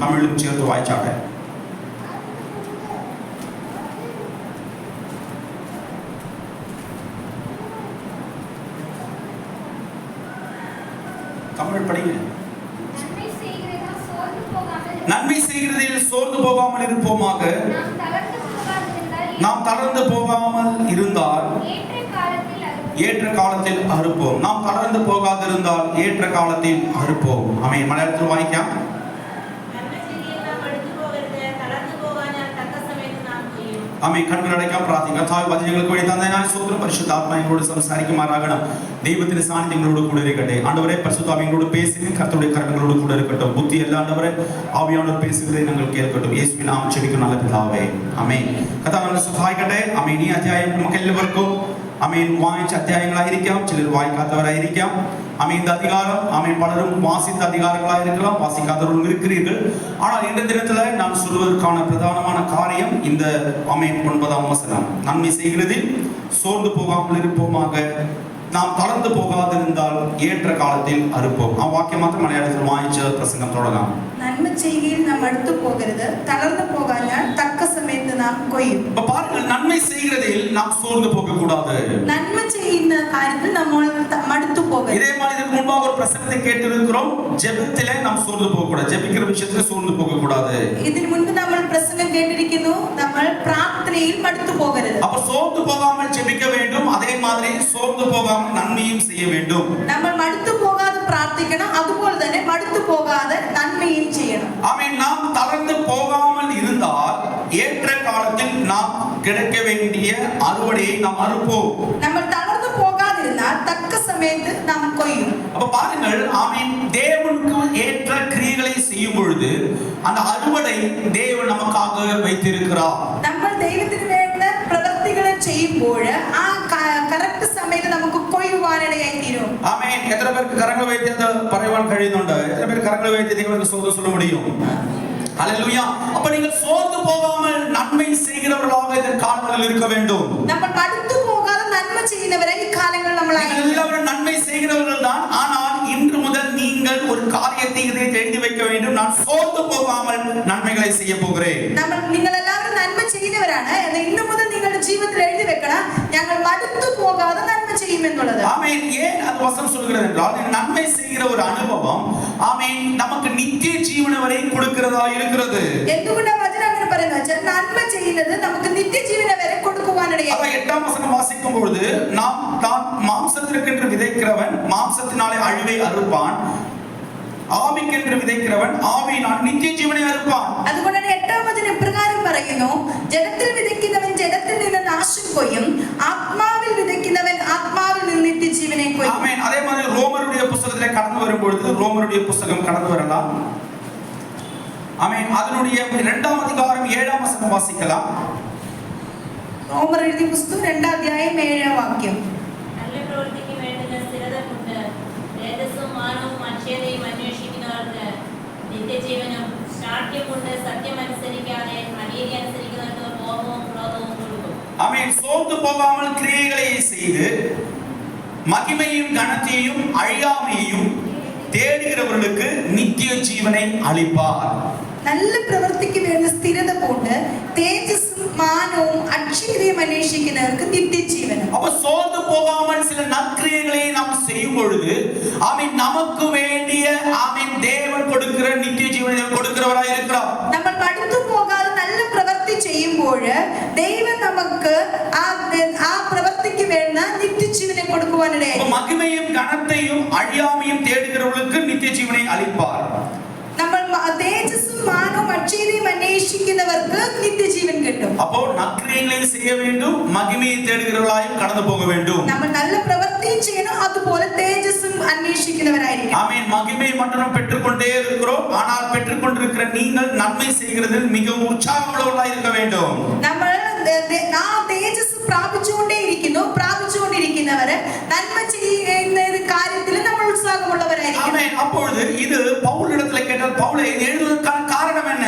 தமிழும் சேர்த்து வாய்ச்சாங்க. தமிழ் படிங்க. நன்மை செய்கிறதில் சோர்ந்து போகாமல் இருப்போமாக. நாம் தளர்ந்து போகாமல் இருந்தால் ஏற்ற காலத்தில் அறுப்போம். நாம் தளர்ந்து போகாதிருந்தால் ஏற்ற காலத்தில் அறுப்போம். ஆமென். மலையாளத்தில் வாய்ക്കാം. ஆமென். கண்கள் அடைக்காம பிரார்த்திங்க. தாய் வചനങ്ങൾക്ക് വേണ്ടി തന്നതിനായി സ്തോത്രം. പരിശുദ്ധാത്മാവിനോട് സംസാരിക്കുമാറാകണം. ദൈവത്തിന്റെ സാന്നിധ്യങ്ങളോട് കൂടെ ഇരിക്കട്ടെ. ആண்டவரே பரிசுத்தாவியோடு பேசுங்க. கர்த்தருடைய கரங்களோடு கூட இருக்கட்டும். புத்தி எல்லாம் ஆண்டவரே ஆவியானவர் பேசுகிறதை நாங்கள் கேட்கட்டும். യേശുവിൻ നാമത്തിൽ ജപിക്കുന്ന നല്ല പിതാവേ. ആമേൻ. കർത്താവ് നമ്മളെ സഹായിക്കട്ടെ. ആമേൻ. ഈ അധ്യായം നമുക്ക് എല്ലാവർക്കും ആമേൻ വായിച്ച അധ്യായങ്ങളായിരിക്കാം, ചിലർ വായിക്കാത്തവരായിരിക്കാം. ஆமீன். இந்த அதிகாரம் ஆமீன் பலரும் வாசித்த அதிகாரங்களாக இருக்கலாம், வாசிக்காதவர்களும் இருக்கிறீர்கள். ஆனால் இந்த தினத்துல நான் சொல்வதற்கான பிரதானமான காரியம் இந்த ஆமீன் 9ஆம் வசனம். நன்மை செய்கிறதில் சோர்ந்து போகாமல் இருப்போமாக, நாம் தளர்ந்து போகாதிருந்தால் ஏற்ற காலத்தில் அறுப்போம். ആ വാക്യം മാത്രം മലയാളത്തിൽ വായിച്ച് പ്രസംഗം തുടങ്ങാം. നന്മ ചെയ്യുകയിൽ നാം അടുത്തു പോകരുത്, തളർന്നു പോകാഞ്ഞാൽ തക്ക സമയത്ത് നാം കൊയ്യും. அப்ப பாருங்கள், நன்மை செய்கிறதில் நாம் சோர்ந்து போக கூடாது. நன்ம ചെയ്യുന്ന കാര്യത്തിൽ നമ്മൾ മടുത്തു പോകരുത്. இதே மாதிரி இதுக்கு முன்பாக ஒரு பிரசங்கத்தை கேட்டிருக்கிறோம். ஜெபத்திலே நாம் சோர்ந்து போக கூடாது. ஜெபிக்கிற விஷயத்துல சோர்ந்து போக கூடாது. ഇതിനു മുൻപ് നമ്മൾ പ്രസംഗം കേട്ടിരിക്കുന്നു, നമ്മൾ പ്രാർത്ഥനയിൽ മടുത്തു പോകരുത്. அப்ப சோர்ந்து போகாமல் ஜெபிக்க வேண்டும். அதே மாதிரி சோர்ந்து போகாமல் நன்மையும் செய்ய வேண்டும். നമ്മൾ മടുത്തു പോകാതെ പ്രാർത്ഥിക്കണം, അതുപോലെ തന്നെ മടുത്തു പോകാതെ നന്മയും ചെയ്യണം. ஆமென். நாம் தளர்ந்து போகாமல் இருந்தால் ஏற்ற காலத்தில் நாம் கிடைக்க வேண்டிய அறுவடையை நாம் அறுப்போம். നമ്മൾ തളർന്നു പോകാതിരുന്നാൽ തക്ക സമയത്ത് നാം കൊയ്യും. அப்ப பாருங்கள், ஆமென், தேவனுக்கு ஏற்ற கிரியைகளை செய்யும் பொழுது அந்த அறுவடை தேவன் நமக்காக வைத்திருக்கிறார். നമ്മൾ ദൈവത്തിന് വേണ്ട പ്രവൃത്തികളെ ചെയ്യുമ്പോൾ ആ കറക്റ്റ് സമയത്ത് നമുക്ക് കൊയ്യുവാനിടയായി തീരും. ஆமென். எத்தனை பேருக்கு கரங்களை வைத்து அதை பறைவான் കഴിയുന്നുണ്ട്? எத்தனை பேர் கரங்களை வைத்து தேவனுக்கு சோதனை சொல்ல முடியும்? ஹalleluya. அப்ப நீங்கள் சோர்ந்து போகாமல் நன்மை செய்கிறவர்களாக இந்த காலங்களில் இருக்க வேண்டும். നമ്മൾ മടുത്തു പോകാതെ നന്മ ചെയ്യുന്നവരായി ഈ കാലങ്ങളിൽ നമ്മളായി. எல்லாரும் நன்மை செய்கிறவர்கள் தான். ஆனால் இன்று முதல் நீங்கள் ஒரு காரியத்தை எழுதி வைக்க வேண்டும். நான் சோர்ந்து போகாமல் நன்மைகளை செய்ய போகிறேன். നിങ്ങൾ എല്ലാവരും നന്മ ചെയ്യുന്നവരാണ്. ഇന്നു മുതൽ നിങ്ങളുടെ ജീവിതത്തിൽ എഴുതി വെക്കണം, ഞങ്ങൾ മടുത്തു പോകാതെ നന്മ ചെയ്യുമെന്നുള്ളത്. ஆமென். ஏன் அது வசனம் சொல்கிறது என்றால், நன்மை செய்கிற ஒரு அனுபவம் ஆமென் நமக்கு நித்திய ஜீவனை வரை கொடுக்கிறதா இருக்கிறது. എന്തുകൊണ്ടാണ് വചനം അങ്ങനെ പറയുന്നത്? നന്മ ചെയ്യുന്നത് നമുക്ക് നിത്യജീവനെ വരെ കൊടുക്കുവാനിടയായി. அப்ப 8ஆம் வசனம் வாசிக்கும் பொழுது, நாம் தான் மாம்சத்திற்கென்று விதைக்கிறவன் மாம்சத்தினாலே அழிவை அறுப்பான், ആവിക്കെன்று വിതയ്ക്കുന്നവൻ ആവിയിനാൽ നിത്യജീവനെ അറുപ്പാൻ. അതുകൊണ്ടാണ് 8ആം വചനം ഇപ്രകാരം പറയുന്നു, ജഡത്തിൽ വിതയ്ക്കുന്നവൻ ജഡത്തിൽ നിന്ന് നാശം കൊയ്യും, ആത്മാവിൽ വിതയ്ക്കുന്നവൻ ആത്മാവിൽ നിന്ന് നിത്യജീവനെ കൊയ്യും. ആമേൻ. അതേ மாதிரி ரோமருடைய புத்தகத்திலே கடந்து வரும்பொழுது, ரோமருடைய புத்தகம் கடந்து வரலாம். ஆமென். அதனுடைய 2ஆம் அதிகாரம் 7ஆம் வசனம் வாசிக்கலாம். ரோமர் എഴുതിയ പുസ്തകം 2ആം അധ്യായം 7ആം വാക്യം. നല്ല പ്രവൃത്തിക്ക് വേണ്ടുന്ന സ്ഥിരത കൊണ്ട് തേജസ്സും മാനവും അക്ഷയതയും അന്വേഷിക്കുന്നവർക്ക് നിത്യജീവനും, ശാഠ്യം കൊണ്ട് സത്യം അനുസരിക്കാതെ അനീതി അനുസരിക്കുന്നവർക്ക് കോപവും ക്രോധവും കൊടുക്കും. ஆமென். சோர்ந்து போகாமல் கிரியைகளை செய்து மகிமையும் கனத்தையும் அழியாமையும் தேடுகிறவர்களுக்கு நித்திய ஜீவனை அளிப்பார். നല്ല പ്രവൃത്തിക്ക് വേണ്ട സ്ഥിരത കൊണ്ട് തേജസ്സും മാനവും അക്ഷയതയും അന്വേഷിക്കുന്നവർക്ക് നിത്യജീവനും. அப்ப சோர்ந்து போகாமல் சில நற்கிரியைகளை நாம் செய்யும் பொழுது ஆமென் நமக்கு வேண்டிய ஆமென் தேவன் கொடுக்கிற நித்திய ஜீவனை கொடுக்கிறவராய் இருக்கிறார். നമ്മൾ മടുത്തു പോകാതെ നല്ല പ്രവൃത്തി ചെയ്യുമ്പോൾ ദൈവം നമുക്ക് ആ പ്രവൃത്തിക്ക് വേണ്ട നിത്യജീവനെ കൊടുക്കുവാനിടയായി. மகிமையும் கனத்தையும் அழியாமையும் தேடுகிறவர்களுக்கு நித்திய ஜீவனை அளிப்பார். നമ്മൾ തേജസ്സും മാനവും അക്ഷയതയും അന്വേഷിക്കുന്നവർക്ക് നിത്യജീവൻ കിട്ടും. அப்போ நற்கிரியைகளை செய்ய வேண்டும், மகிமையை தேடுகிறவர்களாயும் கடந்து போக வேண்டும். നമ്മൾ നല്ല പ്രവൃത്തിയും ചെയ്യണം, അതുപോലെ തേജസ്സും അന്വേഷിക്കുന്നവരായിരിക്കും. ஆமென். மகிமை மட்டும் பெற்றுக்கொண்டே இருக்கிறோம். ஆனால் பெற்றுக்கொண்டிருக்கிற நீங்கள் நன்மை செய்கிறதில் மிகவும் உற்சாகமுள்ளவர்களாய் இருக்க வேண்டும். നമ്മൾ ആ തേജസ് പ്രാപിച്ചുകൊണ്ടിരിക്കുന്നവര് നന്മ ചെയ്യുന്ന കാര്യത്തിൽ നമ്മൾ ഉത്സാഹമുള്ളവരായിരിക്കും. ஆமென். அப்பொழுது இது பவுலிடத்தில் கேட்டால், பவுலை எழுதுவதற்கான காரணம் என்ன?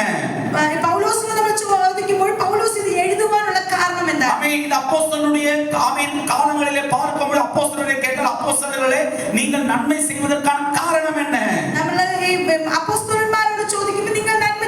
പൗലോസിനെ നമ്മൾ ചോദിക്കുമ്പോൾ പൗലോസ് ഇത് എഴുതുവാനുള്ള കാരണം എന്താണ്? ஆமென். இந்த அப்போஸ்தலனுடைய ஆமென் காலங்களிலே பார்க்கும்போது அப்போஸ்தலரை கேட்டால், அப்போஸ்தலர்களே நீங்கள் நன்மை செய்வதற்கான காரணம் என்ன? നമ്മൾ ഈ അപ്പോസ്തലന്മാരോട് ചോദിക്കുമ്പോൾ നിങ്ങൾ നന്മ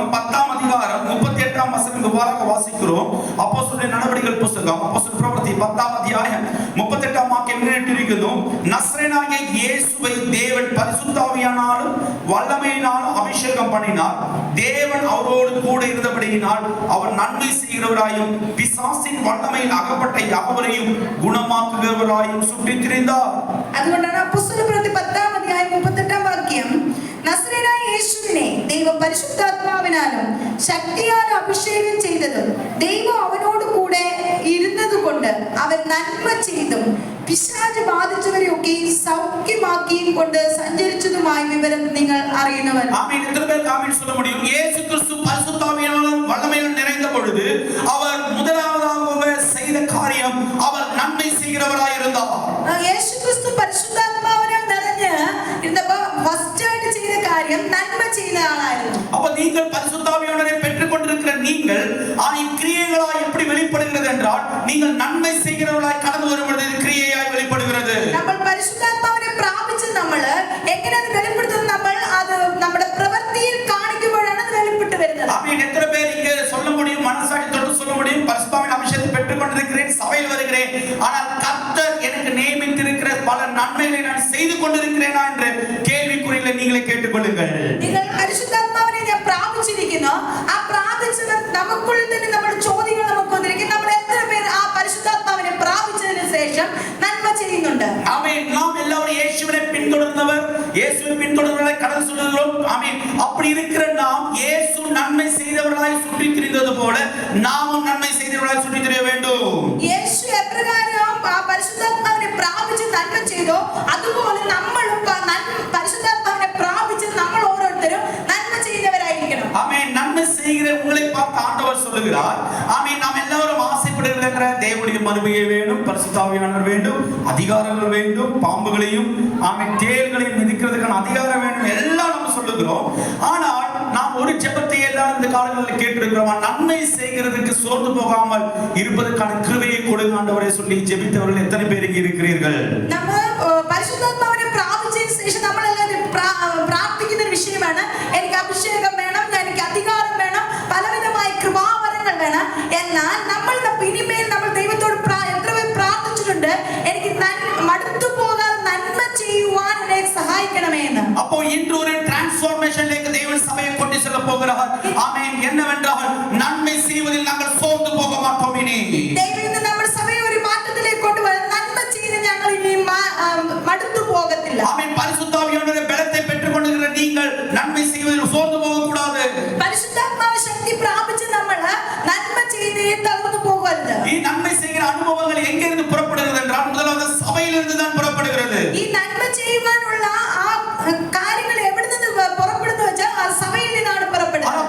புஸ்தகம் 10ஆம் அதிகாரம் 38ஆம் வசனம் இவ்வாறாக வாசிக்கிறோம். அப்போஸ்தலருடைய நடவடிக்கைகள் புஸ்தகம் அப்போஸ்தலர் பிரவர்த்தி 10ஆம் அத்தியாயம் 38ஆம் வாக்கியம் இருக்கிறது. நசரேயனாகிய இயேசுவை தேவன் பரிசுத்த ஆவியானாலும் வல்லமையினாலும் அபிஷேகம் பண்ணினார். தேவன் அவரோடு கூட இருந்தபடியினால் அவர் நன்மை செய்கிறவராயும் பிசாசின் வல்லமையில் அகப்பட்ட யாவரையும் குணமாக்குகிறவராயும் சுற்றித் திரிந்தார். അതുകൊണ്ടാണ് അപ്പോസ്തല പ്രവൃത്തി 10ആം അധ്യായം 38ആം വാക്യം, നസറേയനായ യേശുവിനെ ദൈവം പരിശുദ്ധാത്മാവിനാലും ശക്തിയാലും അഭിഷേകം ചെയ്തതും ദൈവം അവനോട് കൂടെ ഇരുന്നതുകൊണ്ട് അവൻ നന്മ ചെയ്തും പിശാച് ബാധിച്ചവരെയൊക്കെ സൗഖ്യമാക്കിയും കൊണ്ട് സഞ്ചരിച്ചതുമായ വിവരം നിങ്ങൾ അറിയുന്നവർ. ஆமென். எத்தனை பேர் ஆமென் சொல்ல முடியும்? இயேசு கிறிஸ்து பரிசுத்த ஆவியாலும் வல்லமையிலும் நிறைந்த பொழுது அவர் முதலாவதாக செய்த காரியம் அவர் நன்மை செய்கிறவராய் இருந்தார். യേശു ക്രിസ്തു പരിശുദ്ധാത്മാവിനാൽ നിറഞ്ഞ് ഇരുന്നപ്പോൾ ഫസ്റ്റ് ആയിട്ട് ചെയ്ത കാര്യം നന്മ ചെയ്യുന്ന ആളായിരുന്നു. அப்ப நீங்கள் பரிசுத்த ஆவியானவரை பெற்றுக் கொண்டிருக்கிற நீங்கள் கிரியைகளாய் எப்படி வெளிப்படுகிறது என்றால் நீங்கள் நன்மை செய்கிறவர்களாய் கடந்து வரும்பொழுது கிரியையாய் வெளிப்படுகிறது. നമ്മൾ പരിശുദ്ധാത്മാവിനെ പ്രാപിച്ച് നമ്മൾ എങ്ങനെ അത് വെളിപ്പെടുത്തുന്നത്? നമ്മൾ അത് നമ്മുടെ പ്രവൃത്തിയിൽ കാണിക്കുമ്പോഴാണ് അത് വെളിപ്പെട്ട് വരുന്നത്. ஆமென். எத்தனை பேர் இங்க சொல்ல முடியும், மனசாட்சி தொட்டு சொல்ல முடியும், பரிசுத்தாவின் அபிஷேகத்தை பெற்றுக் கொண்டிருக்கிறேன், சபையில் வருகிறேன், ஆனால் கர்த்தர் எனக்கு நியமித்திருக்கிற பல நன்மைகளை நான் செய்து கொண்டிருக்கிறேனா என்ற கேள்விக்குறியில நீங்களே கேட்டுக்கொள்ளுங்கள். നിങ്ങൾ പരിശുദ്ധാത്മാവിനെ ഞാൻ പ്രാപിച്ചിരിക്കുന്നു, ആ പ്രാപിച്ചത് നമുക്കുള്ളിൽ തന്നെ നമ്മുടെ ചോദ്യങ്ങൾ നമുക്ക് വന്നിരിക്കും. നമ്മൾ എത്ര പേർ ആ പരിശുദ്ധാത്മാവിനെ പ്രാപിച്ചതിന് ശേഷം നന്മ ചെയ്യുന്നുണ്ട്? ஆமென். நாம் எல்லாரும் இயேசுவை பின்தொடர்ந்தவர், இயேசுவை பின்தொடர்ந்தவரை கடந்து சொல்லுகிறோம். ஆமென். அப்படி இருக்கிற நாம் இயேசு நன்மை செய்தவர்களாய் சுற்றித் திரிந்தது போல நாமும் நன்மை செய்தவர்களாய் சுற்றித் திரிய வேண்டும். യേശു എപ്രകാരം ആ പരിശുദ്ധാത്മാവിനെ പ്രാപിച്ച് നന്മ ചെയ്തോ അതുപോലെ നമ്മളും പരിശുദ്ധാത്മാവിനെ പ്രാപിച്ച് നമ്മൾ ഓരോരുത്തരും നന്മ ചെയ്യുന്നവരായിരിക്കണം. ஆமென். நன்மை செய்கிற உங்களை பார்த்து ஆண்டவர் சொல்லுகிறார். ஆமென். நாம் எல்லாரும் ஆசைப்படுகிற தேவனுடைய மகிமையை வேண்டும், பரிசுத்த ஆவியானவர் வேண்டும், அதிகாரங்கள் வேண்டும், பாம்புகளையும் ஆமென் தேள்களையும் மிதிக்கிறதுக்கான அதிகாரம் வேண்டும், எல்லாம் நம்ம சொல்லுகிறோம். ஆனால் நாம் ஒரு ஜெபத்தை எல்லாம் இந்த காலங்களில் கேட்டிருக்கிறோம். நன்மை செய்கிறதுக்கு சோர்ந்து போகாமல் இருப்பதற்கான கிருபையை கொடுங்க ஆண்டவரே சொல்லி ஜெபித்தவர்கள் எத்தனை பேர் இங்கே இருக்கிறீர்கள்? നമ്മൾ പരിശുദ്ധാത്മാവിനെ പ്രാപിച്ചതിന് ശേഷം നമ്മളെല്ലാം പ്രാർത്ഥിക്കുന്ന ഒരു വിഷയമാണ്, എനിക്ക് അഭിഷേകം വേണം, എനിക്ക് അധികാരം വേണം, പലവിധമായ കൃപാവരങ്ങൾ വേണം. എന്നാൽ നമ്മൾ ഇനിമേൽ നമ്മൾ ദൈവത്തോട് എത്ര പേർ പ്രാർത്ഥിച്ചിട്ടുണ്ട്, എനിക്ക് മടുത്തു പോകാതെ നന്മ ചെയ്യുവാൻ എന്നെ സഹായിക്കണമേ എന്ന്. அப்போ இன்று ஒரு டிரான்ஸ்ஃபார்மேஷனிലേക്ക് தேவன் சபையை கொண்டு செல்ல போகிறார். ஆமென். என்னவென்றால் நன்மை செய்வதில் நாங்கள் சோர்ந்து போக மாட்டோம். இனி ദൈവം നമ്മുടെ സഭയെ ഒരു മാറ്റത്തിലേക്ക് കൊണ്ടുവരാൻ നന്മ ചെയ്ത് ഞങ്ങൾ ഇനി മടുത്തു പോകത്തില്ല. ஆமென். பரிசுத்த ஆவியானவருடைய பலத்தை பெற்றுக்கொண்டிருக்கிற நீங்கள் நன்மை செய்வதில் சோர்ந்து போக கூடாது. പരിശുദ്ധാത്മാവ് ശക്തി പ്രാപിച്ച് നമ്മൾ നന്മ ചെയ്ത് തളർന്നു പോകരുത്. ഈ നന്മ ചെയ്യുന്ന അനുഭവങ്ങൾ എங்கிருந்து പുറപ്പെടുகிறது என்றால் முதலாவது சபையிலிருந்து தான் புறப்படுகிறது. ഈ നന്മ ചെയ്യുവാനുള്ള ആ കാര്യങ്ങൾ എവിടെ നിന്ന് പുറപ്പെടുന്നു വെച്ചാൽ ആ സഭയിൽ നിന്നാണ് പുറപ്പെടുന്നത്. ஆனா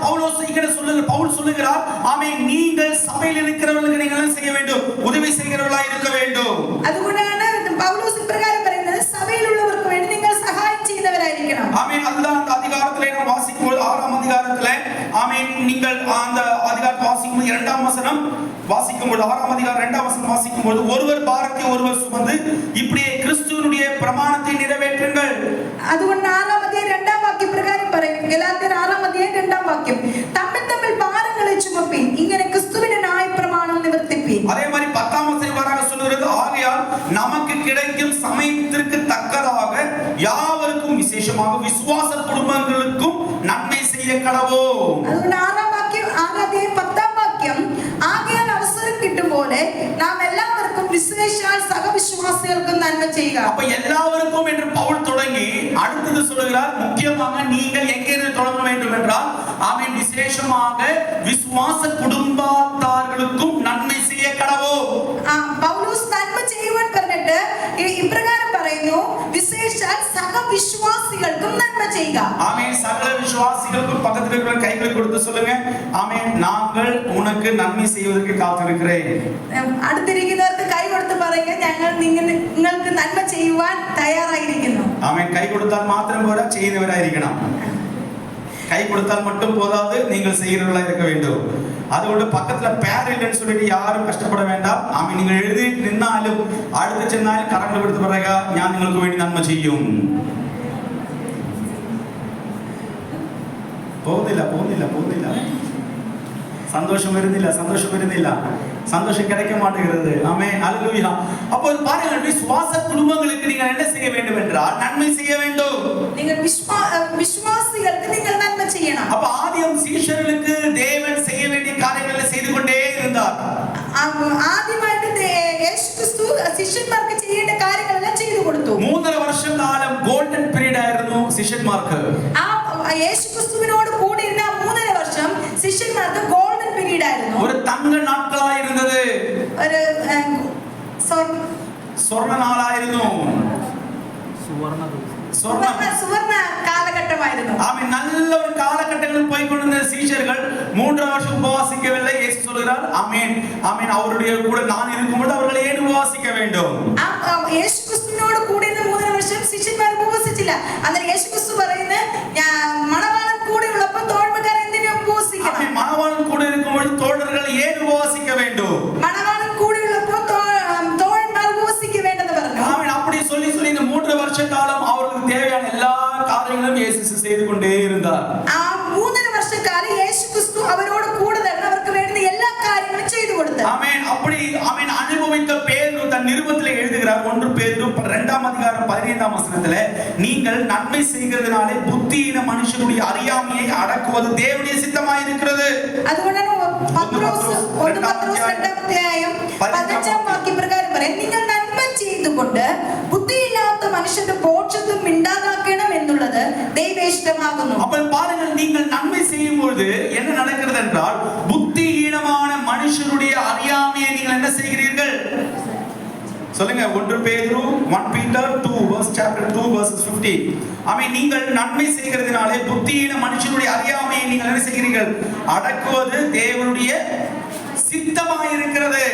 பவுல் சொல்லுகிறார், ஆமென், நீங்கள் சபையில் இருக்கிறவர்களுக்கு நீங்கள் செய்ய வேண்டும், உதவி செய்கிறவர்களாய் இருக்க வேண்டும். അതുകൊണ്ടാണ് പൗലോസ് ഇപ്രകാരം പറയുന്നത്, സഭയിലുള്ളവർക്ക് വേണ്ടി നിങ്ങൾ സഹായം ചെയ്യുന്നവരായിരിക്കണം. ஆமென். அதுதான் அந்த அதிகாரத்திலே நாம் வாசிக்கும்போது 6ஆம் அதிகாரத்திலே ஆமென் நீங்கள் அந்த அதிகாரத்தை வாசிக்கும்போது 2ஆம் வசனம் வாசிக்கும்போது 6ஆம் அதிகாரம் 2ஆம் வசனம் வாசிக்கும்போது ஒருவர் பாரத்தை ஒருவர் சுமந்து இப்படியே கிறிஸ்துவினுடைய பிரமாணத்தை நிறைவேற்றுங்கள். അതുകൊണ്ട് 6ആം അധ്യായം 2ആം വാക്യം പ്രകാരം പറയും, ഗലാത്യർ 6ആം അധ്യായം 2ആം വാക്യം, തമ്മിൽ തമ്മിൽ ഭാരങ്ങളെ ചുമപ്പിൻ, ഇങ്ങനെ ക്രിസ്തുവിന്റെ ന്യായപ്രമാണം നിവർത്തിപ്പിൻ. அதே மாதிரி 10ஆம் வசனம் வராக சொல்கிறது, ஆகையால் நமக்கு கிடைக்கும் சமயத்திற்கு தக்கதாக யாவருக்கும் விசேஷமாக விசுவாச குடும்பங்களுக்கும் நன்மை செய்ய கடவோம். അതുകൊണ്ട് 6ആം വാക്യം 6ആം അധ്യായം 10ആം വാക്യം, ആകയാൽ അവസരം കിട്ടും പോലെ നാം എല്ലാവർക്കും വിശേഷാൽ സഹവിശ്വാസികൾക്കും നന്മ ചെയ്യുക. அப்ப எல்லாருக்கும் என்று பவுல் தொடங்கி அடுத்தது சொல்கிறார், முக்கியமாக நீங்கள் எங்கிருந்து தொடங்க வேண்டும் என்றால் ஆமென் விசேஷமாக விசுவாச குடும்பத்தார்களுக்கும் நன்மை செய்ய கடவோம். പൗലോസ് നന്മ ചെയ്യുവാൻ പറഞ്ഞിട്ട് ഇപ്രകാരം പറയുന്നു, വിശേഷാൽ സഹവിശ്വാസികൾക്കും നന്മ ചെയ്യുക. ஆமென். சகல விசுவாசிகளுக்கும் பக்கத்தில் இருக்கிற கைகளை கொடுத்து சொல்லுங்க, ஆமென், நாங்கள் உனக்கு நன்மை செய்வதற்கு காத்திருக்கிறேன். അടുത്തിരിക്കുന്നവർക്ക് കൈ കൊടുത്ത് പറയുക, ഞങ്ങൾ നിങ്ങൾക്ക് നന്മ ചെയ്യുവാൻ തയ്യാറായിരിക്കുന്നു. ஆமென். கை கொடுத்தால் மாத்திரம் போதா, செய்தவராயிருக்கணும். கை கொடுத்தால் மட்டும் போதாது, நீங்கள் செய்கிறவர்களா இருக்க வேண்டும். അതുകൊണ്ട് പക്കത്തിലെ പേർ ഇല്ലെന്ന് சொல்லிட்டு யாரும் கஷ்டப்பட வேண்டாம். ஆமென். നിങ്ങൾ എഴുതി നിന്നാലും അടുത്ത് ചെന്നാലും കരങ്ങൾ എടുത്ത് പറയുക, ഞാൻ നിങ്ങൾക്ക് വേണ്ടി നന്മ ചെയ്യും. പോകുന്നില്ല. சந்தோஷம் வருന്നില്ല. சந்தோஷம் கிடைக்க மாட்டேங்கிறது. ஆமென், ஹல்லேலூயா. அப்போ பாருங்கள், விசுவாச குடும்பங்களுக்கு நீங்கள் என்ன செய்ய வேண்டும் என்றால் நன்மை செய்ய வேண்டும். நீங்கள் விசுவாசிகளுக்கு நீங்கள் நன்மை செய்யணும். அப்ப ஆதியம் சீஷர்களுக்கு தேவன் செய்ய வேண்டிய காரியங்களை செய்து கொண்டே இருந்தார். ആദ്യമായിട്ട് യേശു ക്രിസ്തു ശിഷ്യന്മാർക്ക് ചെയ്യേണ്ട കാര്യങ്ങളെല്ലാം ചെയ്തു കൊടുത്തു. 3.5 വർഷക്കാലം ഗോൾഡൻ പീരീഡ് ആയിരുന്നു ശിഷ്യന്മാർക്ക്. യേശു ക്രിസ്തുവിനോട് കൂടി ഇരുന്ന 3.5 വർഷം ശിഷ്യന്മാർക്ക് ഗോൾഡൻ പീരീഡ് ആയിരുന്നു. ഒരു തങ്ക നാட்களாயிருந்தது. ഒരു സ്വർണ്ണ നാളായിരുന്നു. സുവർണ കാലഘട്ടമായിരുന്നു. ஆமென். நல்ல ஒரு காலகட்டங்களில் போய் கொண்டிருந்த சீஷர்கள் 3.5 வருஷம் உபவாசிக்கவில்லை. இயேசு சொல்கிறார், ஆமென் ஆமென், அவருடைய கூட நான் இருக்கும்போது அவர்கள் ஏன் உபவாசிக்க வேண்டும்? യേശു ക്രിസ്തുവിനോട് കൂടി ഇരുന്ന 3.5 വർഷം ശിഷ്യന്മാർ ഉപവസിച്ചില്ല. അന്നേരം യേശു ക്രിസ്തു പറയുന്നത്, മണവാളൻ കൂടെ ഉള്ളപ്പോൾ തോഴന്മാർ എന്തിനു ഉപവസിക്കണം? മണവാളൻ കൂടെ இருக்கும்போது தோழர்கள் ஏன் உபவாசிக்க வேண்டும்? മണവാളൻ കൂടെ ഉള്ളപ്പോൾ തോഴന്മാർ ഉപവസിക്ക വേണ്ടെന്ന് പറഞ്ഞു. ஆமென். அப்படி சொல்லி இந்த 3.5 வருஷ காலம் அவர்களுக்கு தேவையான எல்லா காரியங்களும் இயேசு செய்து கொண்டே இருந்தார். 3.5 വർഷക്കാലം യേശു ക്രിസ്തു അവരോട് കൂടെ തന്നെ അവർക്ക് വേണ്ട എല്ലാ കാര്യങ്ങളും ചെയ്തു കൊടുത്തു. ஆமென். அப்படி ஆமென் அனுபவித்த பேதுரு தன் நிருபத்திலே எழுதுகிறார். 1 பேதுரு 2ஆம் அதிகாரம் 15ஆம் வசனத்திலே, நீங்கள் நன்மை செய்கிறதுனாலே புத்தியீன மனுஷனுடைய அறியாமையை அடக்குவது தேவனுடைய சித்தமாய் இருக்கிறது. അതുകൊണ്ടാണ് പത്രോസ് 2 അധ്യായം 15ആം വാക്യപ്രകാരം പറയുന്നത്, നിങ്ങൾ നന്മ ചെയ്തുകൊണ്ട് ബുദ്ധിയില്ലാത്ത മനുഷ്യന്റെ ബോധം മിണ്ടാതാക്കണം എന്നുള്ളത് ദൈവേഷ്ടമാകുന്നു. അപ്പോൾ பாருங்கள், நீங்கள் நன்மை செய்யும் பொழுது என்ன நடக்கிறது என்றால், புத்தியீனமான மனுஷனுடைய அறியாமையை நீங்கள் என்ன செய்கிறீர்கள்? சொல்லுங்க. 1 பேதுரு 1 Peter 2 verse chapter 2 verses 15. ஆமென். நீங்கள் நன்மை செய்கிறதுனாலே புத்தியீன மனுஷனுடைய அறியாமையை நீங்கள் என்ன செய்கிறீர்கள்? அடக்குவது தேவனுடைய சித்தமாய் இருக்கிறது.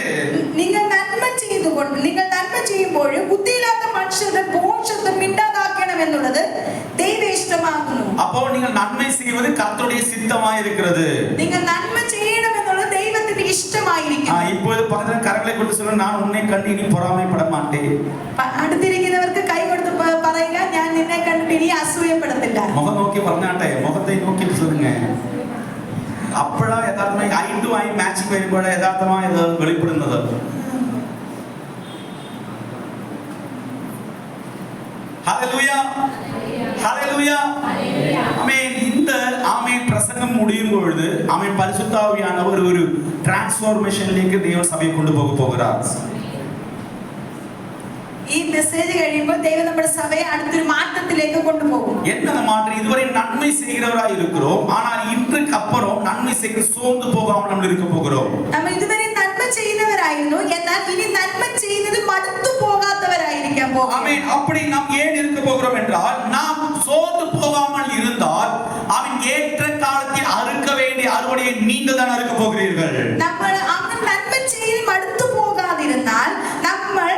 നിങ്ങൾ നന്മ ചെയ്യുമ്പോൾ ബുദ്ധിയില്ലാത്ത മനുഷ്യരുടെ ബോധം മിണ്ടാതാക്കണം എന്നുള്ളത് ദൈവേഷ്ടമാകുന്നു. അപ്പോൾ നിങ്ങൾ നന്മ ചെയ്യുவது கர்த்தருடைய சித்தமாய் இருக்கிறது. നിങ്ങൾ നന്മ ചെയ്യണം എന്നുള്ളത് ദൈവത്തിന്റെ ഇഷ്ടമായിരിക്കും. இப்போது பக்கத்துல கரங்களை கொண்டு சொல்லுங்க, நான் உன்னை கண்டு இனி பொறாமைப்பட மாட்டேன். അടുത്തിരിക്കുന്നവർക്ക് കൈ കൊടുത്ത് പറയുക, ഞാൻ നിന്നെ കണ്ടിട്ട് ഇനി അസൂയപ്പെടത്തില്ല. മുഖം നോക്കി പറഞ്ഞാട്ടെ, മുഖത്തെ നോക്കി சொல்லுங்க. അപ്പോഴാ യഥാർത്ഥമായി ഐ ടു ഐ മാച്ചിങ് വരുമ്പോഴാണ് യഥാർത്ഥമായി അത് വെളിപ്പെടുന്നത്. ഹല്ലേലൂയ, ഹല്ലേലൂയ, ആമേൻ. இந்த ஆமென் பிரசங்கம் முடியும் பொழுது ஆமென் பரிசுத்த ஆவியானவர் ஒரு டிரான்ஸ்ஃபர்மேஷனிലേക്ക് ദൈവം സഭയെ കൊണ്ടുപോകാൻ പോകുகிறார். ഈ മെസ്സേജ് കഴിയുമ്പോൾ ദൈവം നമ്മുടെ സഭയെ അടുത്തൊരു മാറ്റത്തിലേക്ക് കൊണ്ടുപോകും. என்ன மாற்றம்? இதுவரை நன்மை செய்கிறவராய் இருக்கிறோம், ஆனால் இன்றைக்கு அப்புறம் நன்மை செய்ய சோர்ந்து போகாமல் நம்ம இருக்க போகிறோம். നമ്മൾ ഇതുവരെ നന്മ ചെയ്യുന്നവരായിരുന്നു, എന്നാൽ ഇനി നന്മ ചെയ്യുന്നത് മടുത്തു പോകാത്തവരായിരിക്കാൻ പോകും. ஆமென். அப்படி நாம் ஏன் இருக்க போகிறோம் என்றால், நாம் சோர்ந்து போகாமல் இருந்தால் அவன் ஏற்ற காலத்தில் அறுக்க வேண்டிய அறுவடையை நீங்கள் தான் அறுக்க போகிறீர்கள். നമ്മൾ അങ്ങനെ നന്മ ചെയ്ത് മടുത്തു പോകാതിരുന്നാൽ നമ്മൾ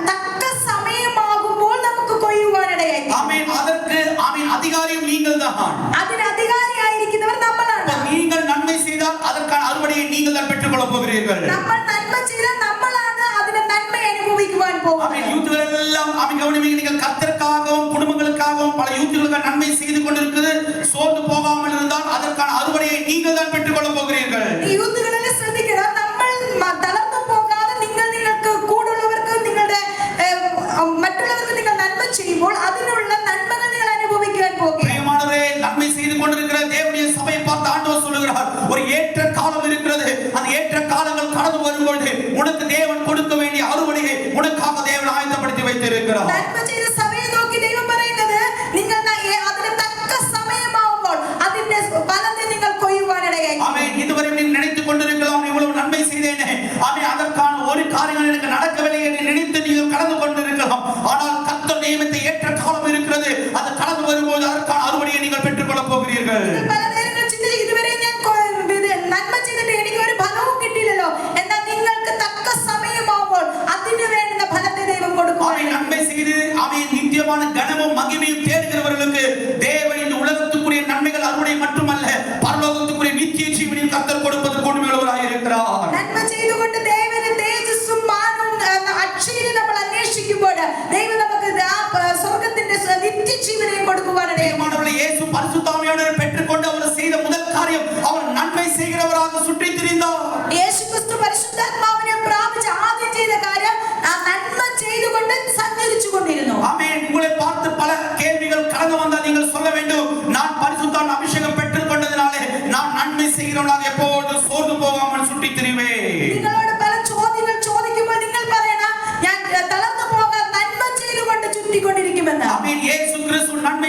തക്ക സമയമാകുമ്പോൾ നമുക്ക് കൊയ്യുവാനിടയായി. ஆமென். அதற்கு ஆமென் அதிகாரியும் நீங்கள் தான். അതിന് അധികാരിയായിരിക്കുന്നവർ നമ്മളാണ്. நீங்கள் நன்மை செய்தால் அதற்கான அறுவடையை நீங்கள் தான் பெற்றுக்கொள்ள போகிறீர்கள். നമ്മൾ നന്മ ചെയ്താൽ നമ്മളാണ് അതിന്റെ നന്മ അനുഭവിക്കുവാൻ പോകുന്നത്. ஆமென். யூத்துகள் எல்லாம் ஆமென் கவனிங்க, நீங்கள் கர்த்தருக்காகவும் குடும்பங்களுக்காகவும் பல யூத்துகளுக்கு நன்மை செய்து கொண்டிருக்கிறது. சோர்ந்து போகாமல் இருந்தால் அதற்கான அறுவடையை நீங்கள் தான் பெற்றுக்கொள்ள போகிறீர்கள். യൂത്തുകളെ ശ്രദ്ധിക്കണം, നമ്മൾ തളർന്നു പോകാതെ നിങ്ങൾക്ക് കൂടുള്ളവർക്ക് നിങ്ങളുടെ മറ്റുള്ളവർക്ക് നിങ്ങൾ നന്മ ചെയ്യുമ്പോൾ അതിനുള്ള നന്മകൾ നിങ്ങൾ അനുഭവിക്കാൻ പോകുക. பிரியமானவரே, நன்மை செய்து கொண்டிருக்கிற தேவனுடைய சபையை பார்த்து ஆண்டவர் சொல்லுகிறார், ஒரு ஏற்ற காலம் இருக்கிறது. அந்த ஏற்ற காலங்கள் கடந்து வரும்பொழுது உனக்கு தேவன் கொடுக்க வேண்டிய அறுவடையை உனக்காக தேவன் ஆயத்தப்படுத்தி வைத்திருக்கிறார். നന്മ ചെയ്ത സഭയെ നോക്കി ദൈവം പറയുന്നത്, നിങ്ങൾ അതിന് തക്ക സമയമാവുമ്പോൾ അതിന്റെ ഫലത്തെ നിങ്ങൾ കൊയ്യുവാനിടയായി.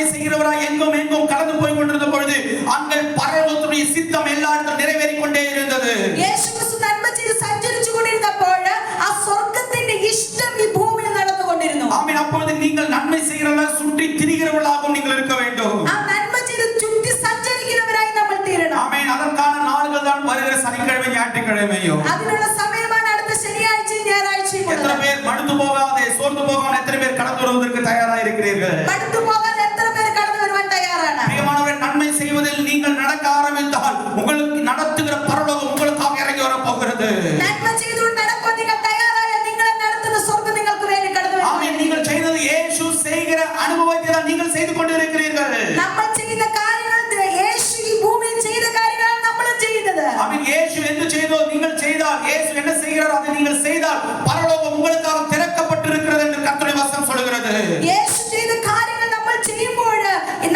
நன்மை செய்கிறவராய் எங்கும் எங்கும் கடந்து போய் கொண்டிருந்த பொழுது அங்கே பரலோகத்துடைய சித்தம் எல்லா இடத்திலும் நிறைவேறிக் கொண்டே இருந்தது. യേശു ക്രിസ്തു നന്മ ചെയ്ത് സഞ്ചരിച്ചു കൊണ്ടിരുന്നപ്പോൾ ആ സ്വർഗ്ഗത്തിന്റെ ഇഷ്ടം ഈ ഭൂമിയിൽ നടന്നുകൊണ്ടിരുന്നു. ஆமென். அப்பொழுது நீங்கள் நன்மை செய்கிறவர்களாக சுற்றி திரிகிறவர்களாகவும் நீங்கள் இருக்க வேண்டும். ആ നന്മ ചെയ്ത് ചുറ്റി സഞ്ചരിക്കുന്നവരായി നമ്മൾ തീരണം. ஆமென். அதற்கான நாள்கள் தான் வருகிற சனிக்கிழமை ஞாயிற்றுக்கிழமையோ. അതിനുള്ള സമയമാണ് അടുത്ത ശനിയാഴ്ചയും ഞായറാഴ്ചയും. எத்தனை பேர் மடுத்து போகாதே சோர்ந்து போகாமல் எத்தனை பேர் கடந்து வருவதற்கு தயாராக இருக்கிறீர்கள்? മടുത്തു പോകാൻ എത്ര പേർ കടന്നു വരുവാൻ തയ്യാറാണ്? பிரியமானவர்களே, நன்மை செய்வதில் நீங்கள் நடக்க ஆரம்பித்தால் உங்களுக்கு நடத்துகிற பரலோகம் உங்களுக்காக இறங்கி வர போகிறது. നന്മ ചെയ്തുകൊണ്ട് നടക്കാൻ നിങ്ങൾ തയ്യാറായാൽ നിങ്ങളെ നടത്തുന്ന സ്വർഗ്ഗം നിങ്ങൾക്ക് വേണ്ടി കടന്നു വരും. ஆமென். நீங்கள் செய்தது இயேசு செய்கிற அனுபவத்தை தான் நீங்கள் செய்து கொண்டிருக்கிறீர்கள். നമ്മൾ ചെയ്യുന്ന കാര്യങ്ങൾ യേശു ഈ ഭൂമിയിൽ ചെയ്ത കാര്യങ്ങളാണ് നമ്മളും ചെയ്യുന്നത്. ஆமென். இயேசு என்ன செய்தோ நீங்கள் செய்தால், இயேசு என்ன செய்கிறாரோ அதை நீங்கள் செய்தால் பரலோகம் உங்களுக்காக திறக்கப்பட்டிருக்கிறது என்று கர்த்தருடைய வசனம் சொல்கிறது. യേശു ചെയ്ത കാര്യങ്ങൾ നമ്മൾ ചെയ്യുമ്പോൾ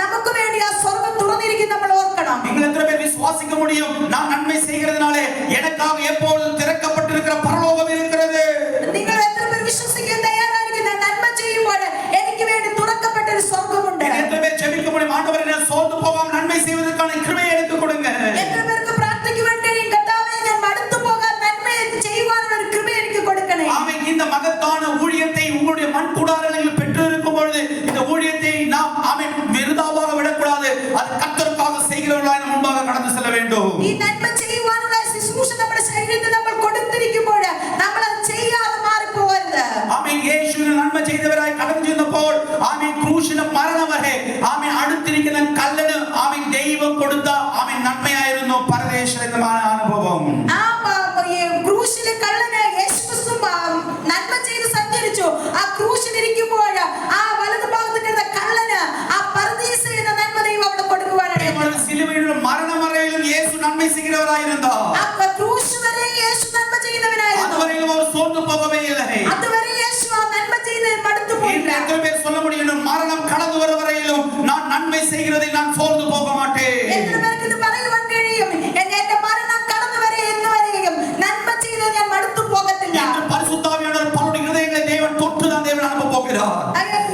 നമുക്ക് വേണ്ടി ആ സ്വർഗ്ഗം തുറന്നിരിക്കും നമ്മൾ ഓർക്കണം. நீங்கள் எத்தனை பேர் விசுவாசிக்க முடியும்? நான் நன்மை செய்கிறதுனாலே எனக்காக எப்பொழுதும் திறக்கப்பட்டிருக்கிற பரலோகம் இருக்கிறது. നിങ്ങൾ എത്ര പേർ വിശ്വസിക്കാൻ തയ്യാറായിരിക്കുന്നു? നന്മ ചെയ്യുമ്പോൾ എനിക്ക് വേണ്ടി തുറക്കപ്പെട്ട ഒരു സ്വർഗ്ഗമുണ്ട്. எத்தனை பேர் ஜெபிக்க முடியும்? ஆண்டவரே, நான் சோர்ந்து போகாமல் நன்மை செய்வதற்கான கிருபையை எனக்கு கொடுங்க. എത്ര പേർക്ക് പ്രാർത്ഥിക്കുവാൻ കഴിയും? കർത്താവേ, ഞാൻ മടുത്തു പോകാൻ നന്മ ചെയ്യുവാനുള്ള ഒരു കൃപ എനിക്ക് കൊടുക്കണേ. ஆமென். இந்த மகத்தான ஊழியத்தை உங்களுடைய மண் கூடாரங்களில் பெற்று இருக்கும் பொழுது இந்த ஊழியத்தை நாம் ஆமென் விருதாவாக விடக்கூடாது. அது கர்த்தருக்காக செய்கிறவர்களாய் நாம் முன்பாக கடந்து செல்ல வேண்டும். ഈ നന്മ ചെയ്യുവാനുള്ള ശുശ്രൂഷ നമ്മുടെ ശരീരത്തിൽ നമ്മൾ കൊടുത്തിരിക്കുമ്പോൾ നമ്മൾ അത് ചെയ്യാതെ മാറിപ്പോകരുത്. ஆமென். இயேசுவின் நன்மை செய்தவராய் கடந்து ചെന്നപ്പോൾ ആமெൻ ക്രൂശിന് മരണം വരെ ആമെൻ അടുത്തിരിക്കുന്ന കല്ലിന് ആമെൻ ദൈവം കൊടുത്ത ആമെൻ നന്മയായിരുന്നു പരദേശമായ അനുഭവം. ആ ക്രൂശിലെ കള്ളന് യേശു ക്രിസ്തു നന്മ ചെയ്ത് സഞ്ചരിച്ചു. ആ ക്രൂശിലിരിക്കുമ്പോൾ ആ വലതു ഭാഗത്ത് കിടന്ന കള്ളന് ആ പരദീസ എന്ന നന്മ ദൈവം അവിടെ കൊടുക്കുവാനാണ്. സിലുവയുടെ മരണം വരെയും യേശു നന്മ ചെയ്യുന്നവരായിരുന്നു. ആ ക്രൂശ് വരെ യേശു നന്മ ചെയ്യുന്നവനായിരുന്നു. അതുവരെയും അവർ സോർന്നു പോകவே இல்லை. അതുവരെ യേശു ആ നന്മ ചെയ്ത് മടുത്തു പോയില്ല. எத்தனை பேர் சொல்ல முடியும்? மரணம் கடந்து வர வரையிலும் நான் நன்மை செய்கிறதை நான் சோர்ந்து போக மாட்டேன். എത്ര പേർക്ക് ഇത് പറയുവാൻ കഴിയും? എന്റെ മരണം കടന്നു വരെ എന്ന് വരെയും നന്മ ചെയ്ത് ഞാൻ മടുത്തു പോകത്തില്ല. பரிசுத்த ஆவியானவர் பலருடைய இதயங்களை தேவன் தொட்டுதான் தேவன் அனுப்ப போகிறார்.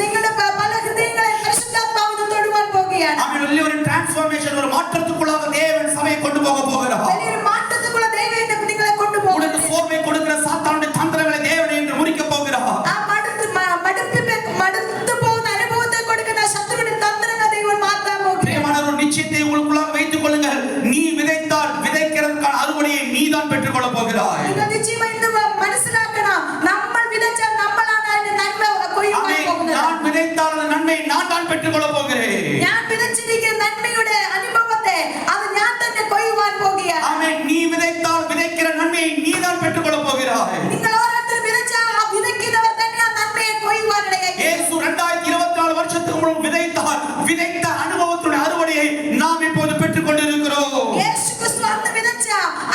നിങ്ങളുടെ പല ഹൃദയങ്ങളെ പരിശുദ്ധാത്മാവ് തൊടുവാൻ പോകുകയാണ്. அவன் വലിய ஒரு டிரான்ஸ்ஃபர்மேஷன், ஒரு மாற்றத்துக்குள்ளாக தேவன் சபையை கொண்டு போக போகிறார். വലിയൊരു മാറ്റത്തിലുള്ള ദൈവം നിങ്ങളെ കൊണ്ടുപോകും. உனக்கு சோர்வை கொடுக்கிற சாத்தானுடைய தந்திரங்களை தேவன் என்று முறிக்க போகிறார். ആ മടുത്തു പോകുന്ന അനുഭവത്തെ കൊടുക്കുന്ന ശത്രുവിന്റെ തന്ത്രങ്ങൾ ദൈവം മാറ്റാൻ പോകും. பிரியமானவர், ஒரு நிச்சயத்தை உங்களுக்குள்ளாக வைத்துக் கொள்ளுங்கள். நீ விதைத்தால் விதைக்கிறதுக்கான அறுவடையை நீதான் பெற்றுக் கொள்ள போகிறாய். നിങ്ങൾ നിശ്ചയമായി ഇന്ന് മനസ്സിലാക്കണം, നമ്മൾ വിതച്ചാൽ നമ്മളാണ് അതിന്റെ നന്മ കൊയ്യുവാൻ പോകുന്നത്. நான் விதைத்தால் அந்த நன்மையை நான் தான் பெற்றுக் கொள்ள போகிறேன். ഞാൻ വിതച്ചിരിക്കുന്ന നന്മയുടെ അനുഭവത്തെ അത് ഞാൻ തന്നെ കൊയ്യുവാൻ പോകുകയാണ്. ஆமென். நீ விதைத்தால் விதைக்கிற நன்மையை நீதான் பெற்றுக் கொள்ள போகிறாய். നിങ്ങൾ ഓരോരുത്തരും വിതച്ചാൽ ആ വിതയ്ക്കുന്നവർ തന്നെ ആ നന്മയെ കൊയ്യുവാനിടയായി. இயேசு 2024 வருஷத்துக்கு முன்பு விதைத்தார். விதைத்த அனுபவத்துடைய அறுவடையை நாம் இப்போது பெற்றுக் கொண்டிருக்கிறோம். യേശു ക്രിസ്തു അന്ന് വിതച്ച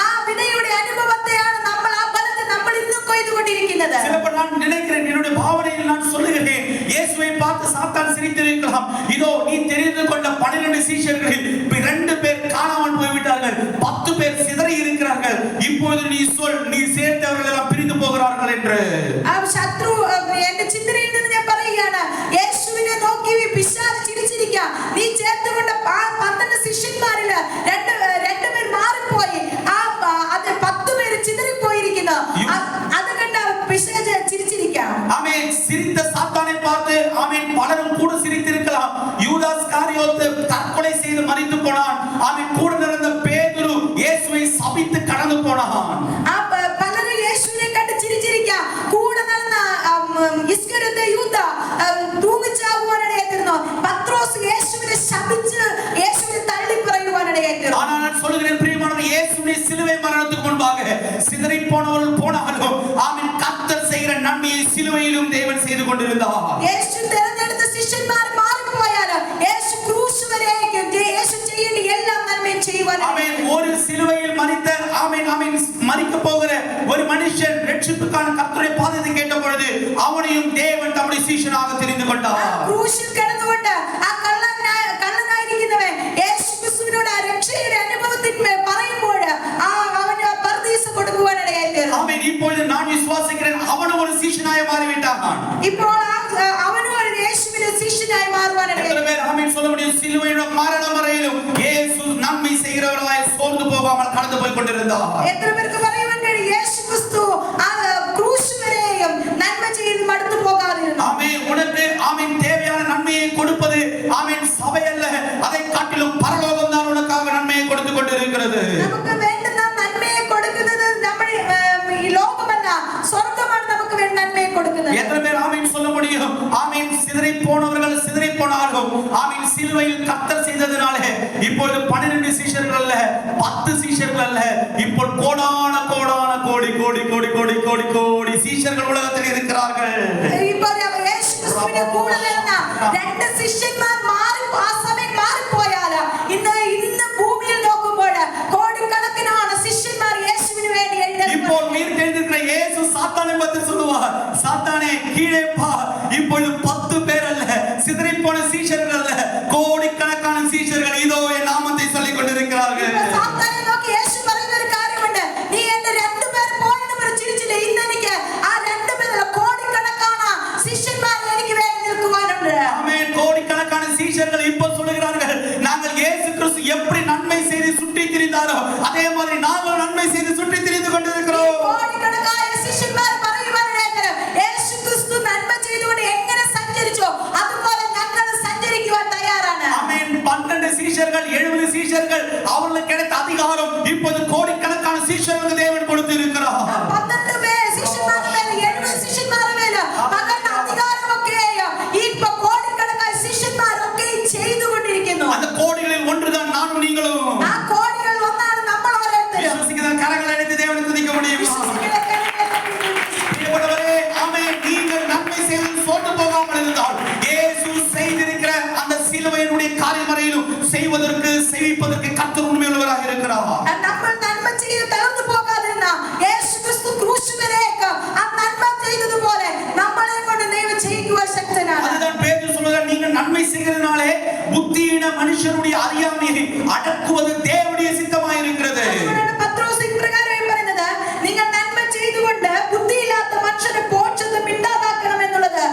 ആ വിതയുടെ അനുഭവത്തെയാണ് നമ്മൾ ആ ഫലത്തെ നമ്മൾ ഇന്നും കൊയ്തുകൊണ്ടിരിക്കുന്നത്. சிலப்ப நான் நினைக்கிறேன், என்னுடைய பாவனையில் நான் சொல்லுகிறேன், இயேசுவை பார்த்து சாத்தான் சிரித்திருக்கலாம். இதோ நீ தெரிந்து கொண்ட 12 சீஷர்களில் 2 பேர் காணாமல் போய்விட்டார்கள், 10 பேர் சிதறி இருக்கிறார்கள். இப்போது நீ சொல், நீ சேர்த்தவர்கள் எல்லாம் பிரிந்து போகிறார்கள் என்று. ആ ശത്രു എന്റെ ചിന്തയുണ്ടെന്ന് ഞാൻ പറയുകയാണ്. യേശുവിനെ നോക്കി പിശാച് ചിരിച്ചിരിക്കുക. നീ ചേർത്തുകൊണ്ട 12 ശിഷ്യന്മാരിൽ 2 പേർ മാറിപ്പോയി. അത് 10 പേര് ചിതറിപ്പോയിരിക്കുന്നു. അത് കണ്ട പിശാച് ചിരിച്ചിരിക്കാം. ஆமென். சிரித்த சாத்தானை பார்த்து ஆமென் பலரும் கூட சிரித்திருக்கலாம். யூதாஸ் காரியோத்து தற்கொலை செய்து மரித்து போனான். ஆமென். கூட நடந்த பேதுரு இயேசுவை சபித்து கடந்து போனான். ആ പലരും യേശുവിനെ കണ്ട് ചിരിച്ചിരിക്കാം. കൂടെ നടന്ന ഇസ്കരിയോത്ത് യൂദ തൂങ്ങിച്ചാകുവാനിടയായിരുന്നു. പത്രോസ് യേശുവിനെ ശപിച്ച് യേശുവിനെ തള്ളി പറയുവാനിടയായിരുന്നു. ஆனால் நான் சொல்லுகிறேன் பிரியமானவர்களே, இயேசுவின் சிலுவை மரணத்துக்கு முன்பாக சிதறி போனவர்கள் போனாலும் ஆமென் கர்த்தர் செய்கிற நன்மையை சிலுவையிலும் தேவன் செய்து கொண்டிருந்தார். യേശു തിരഞ്ഞെടുത്ത ശിഷ്യന്മാർ മാറിപ്പോയാലും യേശു ക്രൂശ് വരെയും യേശു ചെയ്യേണ്ട എല്ലാ നന്മയും ചെയ്യുവാൻ ஆமென். ஒரு சிலுவையில் மரித்த ஆமென் ஆமென் மரிக்க போகிற ஒரு மனுஷன் ரட்சிப்புக்கான கர்த்தருடைய பாதத்தை கேட்ட பொழுது அவனையும் தேவன் தம்முடைய சீஷனாக தெரிந்து கொண்டார். ക്രൂശിൽ കിടന്നുകൊണ്ട് ആ കള്ളനായിരിക്കുന്നവൻ യേശു ക്രിസ്തുവിനോട് ആ രക്ഷയുടെ അനുഭവത്തിൽ പറയുമ്പോൾ അവന് പർദീസ കൊടുക്കുവാനിടയായിത്തീർന്നു. ஆமென். இப்பொழுது நான் விசுவாசிக்கிறேன், அவனும் ஒரு சீஷனாய் மாறிவிட்டான். ഇപ്പോൾ അവനും യേശുവിന്റെ ശിഷ്യനായി മാറുവാൻ எத்தனை பேர் ஆமென் சொல்ல முடியும்? சிலுவையின் மரணம் வரையிலும் இயேசு நன்மை செய்கிறவராய் சோர்ந்து போகாமல் கடந்து போய் கொண்டிருந்தார். എത്ര പേർക്ക് പറയുവാൻ കഴിയും യേശു ക്രിസ്തു ആ ക്രൂശ് വരെയും നന്മ ചെയ്ത് മടുത്തു പോകാതിരുന്നു. ஆமென். உனக்கு ஆமென் தேவையான நன்மையை கொடுப்பது ஆமென் சபை அல்ல, அதை காட்டிலும் பரலோகம் தான் உனக்காக நன்மையை கொடுத்து கொண்டிருக்கிறது. നമുക്ക് വേണ്ടുന്ന നന്മയെ കൊടുക്കുന്നത് നമ്മുടെ ഈ ലോകമല്ല, സ്വർഗ്ഗമാണ് നമുക്ക് വേണ്ട നന്മയെ കൊടുക്കുന്നത്. எத்தனை பேர் ஆமென் சொல்ல முடியும்? ஆமென் சிதறி போனவர்கள் சிதறி போனாலும் ஆமென் சிலுவையில் கர்த்தர் செய்ததனாலே இப்பொழுது 12 சீஷர்கள் அல்ல, 10 சீஷர்கள் அல்ல, இப்போ கோடான கோடான கோடி கோடி கோடி கோடி கோடி கோடி சீஷர்கள் உலகத்தில் இருக்கிறார்கள். ഇപ്പോൾ യേശു ക്രിസ്തുവിന്റെ കൂടെ വരുന്ന 2 ശിഷ്യന്മാർ മാറി ആ സമയം മാറിപ്പോയാൽ ഇന്ന് ഭൂമിയിൽ നോക്കുമ്പോൾ കോടിക്കണക്കിനാണ് ശിഷ്യന്മാർ യേശുവിന് വേണ്ടി இப்போ உயிர்த்தெழுந்திருக்கிற இயேசு சாத்தானை பற்றி சொல்லுவார், சாத்தானே கீழே பா. இப்பொழுது 10 பேர் அல்ல, சிதறி போன சீஷர்கள் அல்ல, கோடிக்கணக்கான சீஷர்கள் இதோ என் நாமத்தை சொல்லிக் கொண்டிருக்கிறார்கள். സാത്താനെ നോക്കി യേശു പറയുന്ന ഒരു കാര്യമുണ്ട്, നീ എന്റെ 2 പേർ പോയെന്ന് പറഞ്ഞ് ചിരിച്ചില്ലേ, ഇന്ന് എനിക്ക് ആ 2 പേരല്ല കോടിക്കണക്കാണ് ശിഷ്യന്മാർ എനിക്ക് വേണ്ടി നിൽക്കുവാനുണ്ട്. ஆமென். கோடிக்கணக்கான சீஷர்கள் இப்போ சொல்லுகிறார்கள், நாங்கள் இயேசு கிறிஸ்து எப்படி நன்மை செய்து சுற்றி திரிந்தாரோ அதே மாதிரி நாங்கள் நன்மை செய்து சுற்றி திரிந்து கொண்டிருக்கிறோம். കോടിക്കണക്കായ ശിഷ്യന്മാർ പറയുവാനായിട്ട് യേശു ക്രിസ്തു നന്മ ചെയ്തുകൊണ്ട് എങ്ങനെ സഞ്ചരിച്ചോ അതുപോലെ ഞങ്ങൾ സഞ്ചരിക്കുവാൻ തയ്യാറാണ്. ஆமென். 12 சீஷர்கள் 70 சீஷர்கள் அவர்களுக்கு கிடைத்த அதிகாரம் இப்போது கோடிக்கணக்கான சீஷர்களுக்கு தேவன் கொடுத்து இருக்கிறார். 12 പേർ ശിഷ്യന്മാരുടെ മേൽ 70 ശിഷ്യന്മാരുടെ മേൽ പകർന്ന അധികാരമൊക്കെ ഇപ്പോ കോടിക്കണക്കായ ശിഷ്യന്മാരൊക്കെ ചെയ്തുകൊണ്ടിരിക്കുന്നു. அந்த கோடிகளில் ஒன்றுதான் நானும் நீங்களும். ആ കോടികൾ ഒന്നാണ് നമ്മൾ ഓരോരുത്തരും. விசுவாசிக்கிற கரங்களை அடித்து தேவனை துதிக்க முடியுமா? பிரியപ്പെട്ടவரே, ஆமென். நீங்கள் நன்மை செய்து சோர்ந்து போகாமல் இருந்தால் இயேசு செய்திருக்கிற அந்த சிலுவையினுடைய காரியமறையிலும் செய்வதற்கு செய்விப்பதற்கு கர்த்தர் உண்மையுள்ளவராக இருக்கிறார். നമ്മൾ നന്മ ചെയ്ത് തളർന്നു പോകാതിരുന്ന യേശു ക്രിസ്തു ക്രൂശ് വരേക്ക് ആ നന്മ ചെയ്തതുപോലെ നമ്മളെ കൊണ്ട് ദൈവം ചെയ്യിക്കുവാൻ ശക്തനാണ്. அதுதான் பேதுரு சொல்றார், நீங்கள் நன்மை செய்கிறதுனாலே புத்தியீன மனுஷனுடைய அறியாமையை அடக்குவது தேவனுடைய சித்தமாய் இருக்கிறது. അതുകൊണ്ടാണ് പത്രോസ് ഇപ്രകാരം പറയുന്നത്, നിങ്ങൾ നന്മ ചെയ്തുകൊണ്ട് ബുദ്ധിയില്ലാത്ത മനുഷ്യനെ പോഷത്വം ഇല്ലാതാക്കണം എന്നുള്ളത്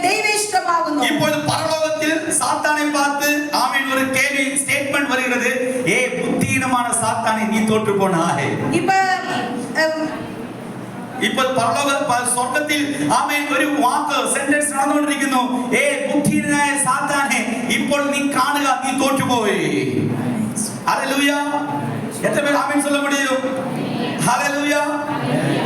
ദൈവേഷ്ടമാകുന്നു. இப்பொழுது பரலோகத்தில் சாத்தானை பார்த்து ஆமென் ஒரு கேள்வி ஸ்டேட்மெண்ட் வருகிறது, ஏ புத்தியீனமான சாத்தானே நீ தோற்று போனாய். ഇപ്പോൾ സ്വർഗ്ഗത്തിൽ ആമേൻ ഒരു വാക്ക് സെന്റൻസ് നടന്നുകൊണ്ടിരിക്കുന്നു, ഏ ബുദ്ധിഹീനനായ സാത്താനെ ഇപ്പോൾ നീ കാണുക, നീ തോറ്റുപോയി. ഹല്ലേലൂയ. എത്ര പേർ ആമേൻ சொல்ல முடியும்? ஹalleluya.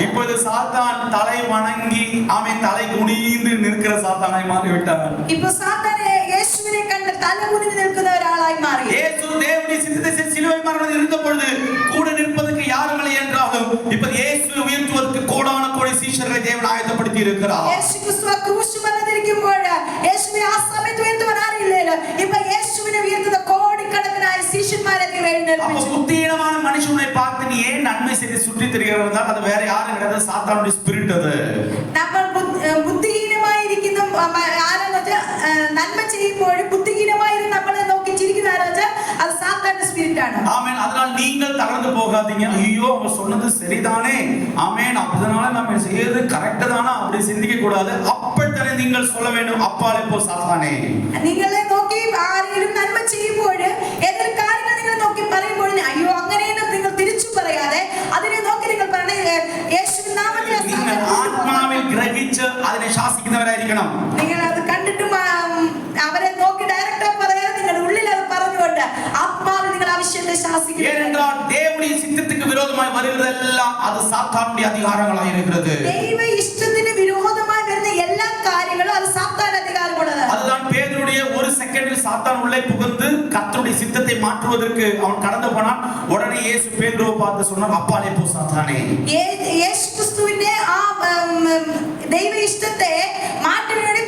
இப்பொழுது சாத்தான் தலை வணங்கி ஆமென் தலை குனிந்து நிற்கிற சாத்தானாய் மாறிவிட்டான். இப்போ சாத்தானே യേശുവിനെ കണ്ട് തല കുനിഞ്ഞു നിൽക്കുന്ന ഒരാളായി മാറി. இயேசு தேவனுடைய சித்தத்தை சிலுவை மரணத்தில் இருந்த பொழுது கூட நிற்பதற்கு யாரும் இல்லை என்றாலும் இப்ப இயேசுவை உயர்த்துவதற்கு கோடான கோடி சீஷர்களை தேவன் ஆயத்தப்படுத்தி இருக்கிறார். യേശു ക്രിസ്തു ക്രൂശ് വന്നിരിക്കുമ്പോൾ യേശുവിനെ ആ സമയത്ത് ഉയർത്തുവാൻ ആരില്ലല്ലോ. ഇപ്പൊ യേശുവിനെ ഉയർത്തുന്ന കോടിക്കണക്കിനായ ശിഷ്യന്മാരെ എഴുന്നേൽപ്പിച്ചു. புத்தியீனமான மனுஷனை பார்த்து நீ ஏன் நன்மை செய்து சுற்றி திரிகிறதா? அது வேற யாரும் கிடையாது, சாத்தானுடைய ஸ்பிரிட் அது. നമ്മൾ ബുദ്ധിഹീനമായിരിക്കുന്ന ആരെന്ന് വെച്ചാൽ നന്മ ചെയ്യുമ്പോൾ ബുദ്ധിഹീനമായി നമ്മളെ നോക്കി ചിരിക്കുന്ന ആരെന്ന് വെച്ചാൽ അത് സാത്താന്റെ സ്പിരിറ്റ് ആണ്. ஆமென். அதனால் நீங்கள் தளர்ந்து போகாதீங்க. ஐயோ அவர் சொன்னது சரிதானே, ஆமென், அதனால நம்ம செய்யறது கரெக்ட் தானா அப்படி சிந்திக்க கூடாது. அப்பொழுது நீங்கள் சொல்ல வேண்டும், அப்பாலே போ சாத்தானே. നിങ്ങളെ നോക്കി ആരെങ്കിലും നന്മ ചെയ്യുമ്പോൾ ഏതൊരു കാര്യങ്ങൾ നിങ്ങൾ നോക്കി പറയുമ്പോൾ അയ്യോ അങ്ങനെയെന്ന് നിങ്ങൾ തിരിച്ചു പറയാതെ അതിനെ നോക്കി നിങ്ങൾ പറയണേ യേശുവിൻ നാമത്തിൽ നിങ്ങൾ ആത്മാവിൽ ഗ്രഹിച്ച് അതിനെ ശാസിക്കുന്നവരായിരിക്കണം. നിങ്ങൾ അത് കണ്ടിട്ടും അവരെ നോക്കി ഡയറക്റ്റ് പറയാതെ നിങ്ങളുടെ ഉള്ളിൽ അത് പറഞ്ഞുകൊണ്ട് ആത്മാവിൽ നിങ്ങൾ ആവശ്യത്തെ ശാസിക്കണം. ஏனென்றால் தேவனுடைய சித்தத்துக்கு விரோதமாய் வருகிறதெல்லாம் அது சாத்தானுடைய அதிகாரங்களாக இருக்கிறது. ദൈവ ഇഷ്ടത്തിന് വിരോധമായി വരുന്ന എല്ലാ കാര്യങ്ങളും അത് സാത്താന്റെ അധികാരമുള്ളത്. அதுதான் பேதுருடைய ஒரு செகண்டில் சாத்தான் உள்ளே புகுந்து கர்த்தருடைய சித்தத்தை மாற்றுவதற்கு அவன் கடந்து போனான். உடனே இயேசு பேதுருவை பார்த்து சொன்னார், அப்பாலே போ சாத்தானே. യേശു ക്രിസ്തുവിന്റെ ആ ദൈവ ഇഷ്ടത്തെ മാറ്റുന്നതിന്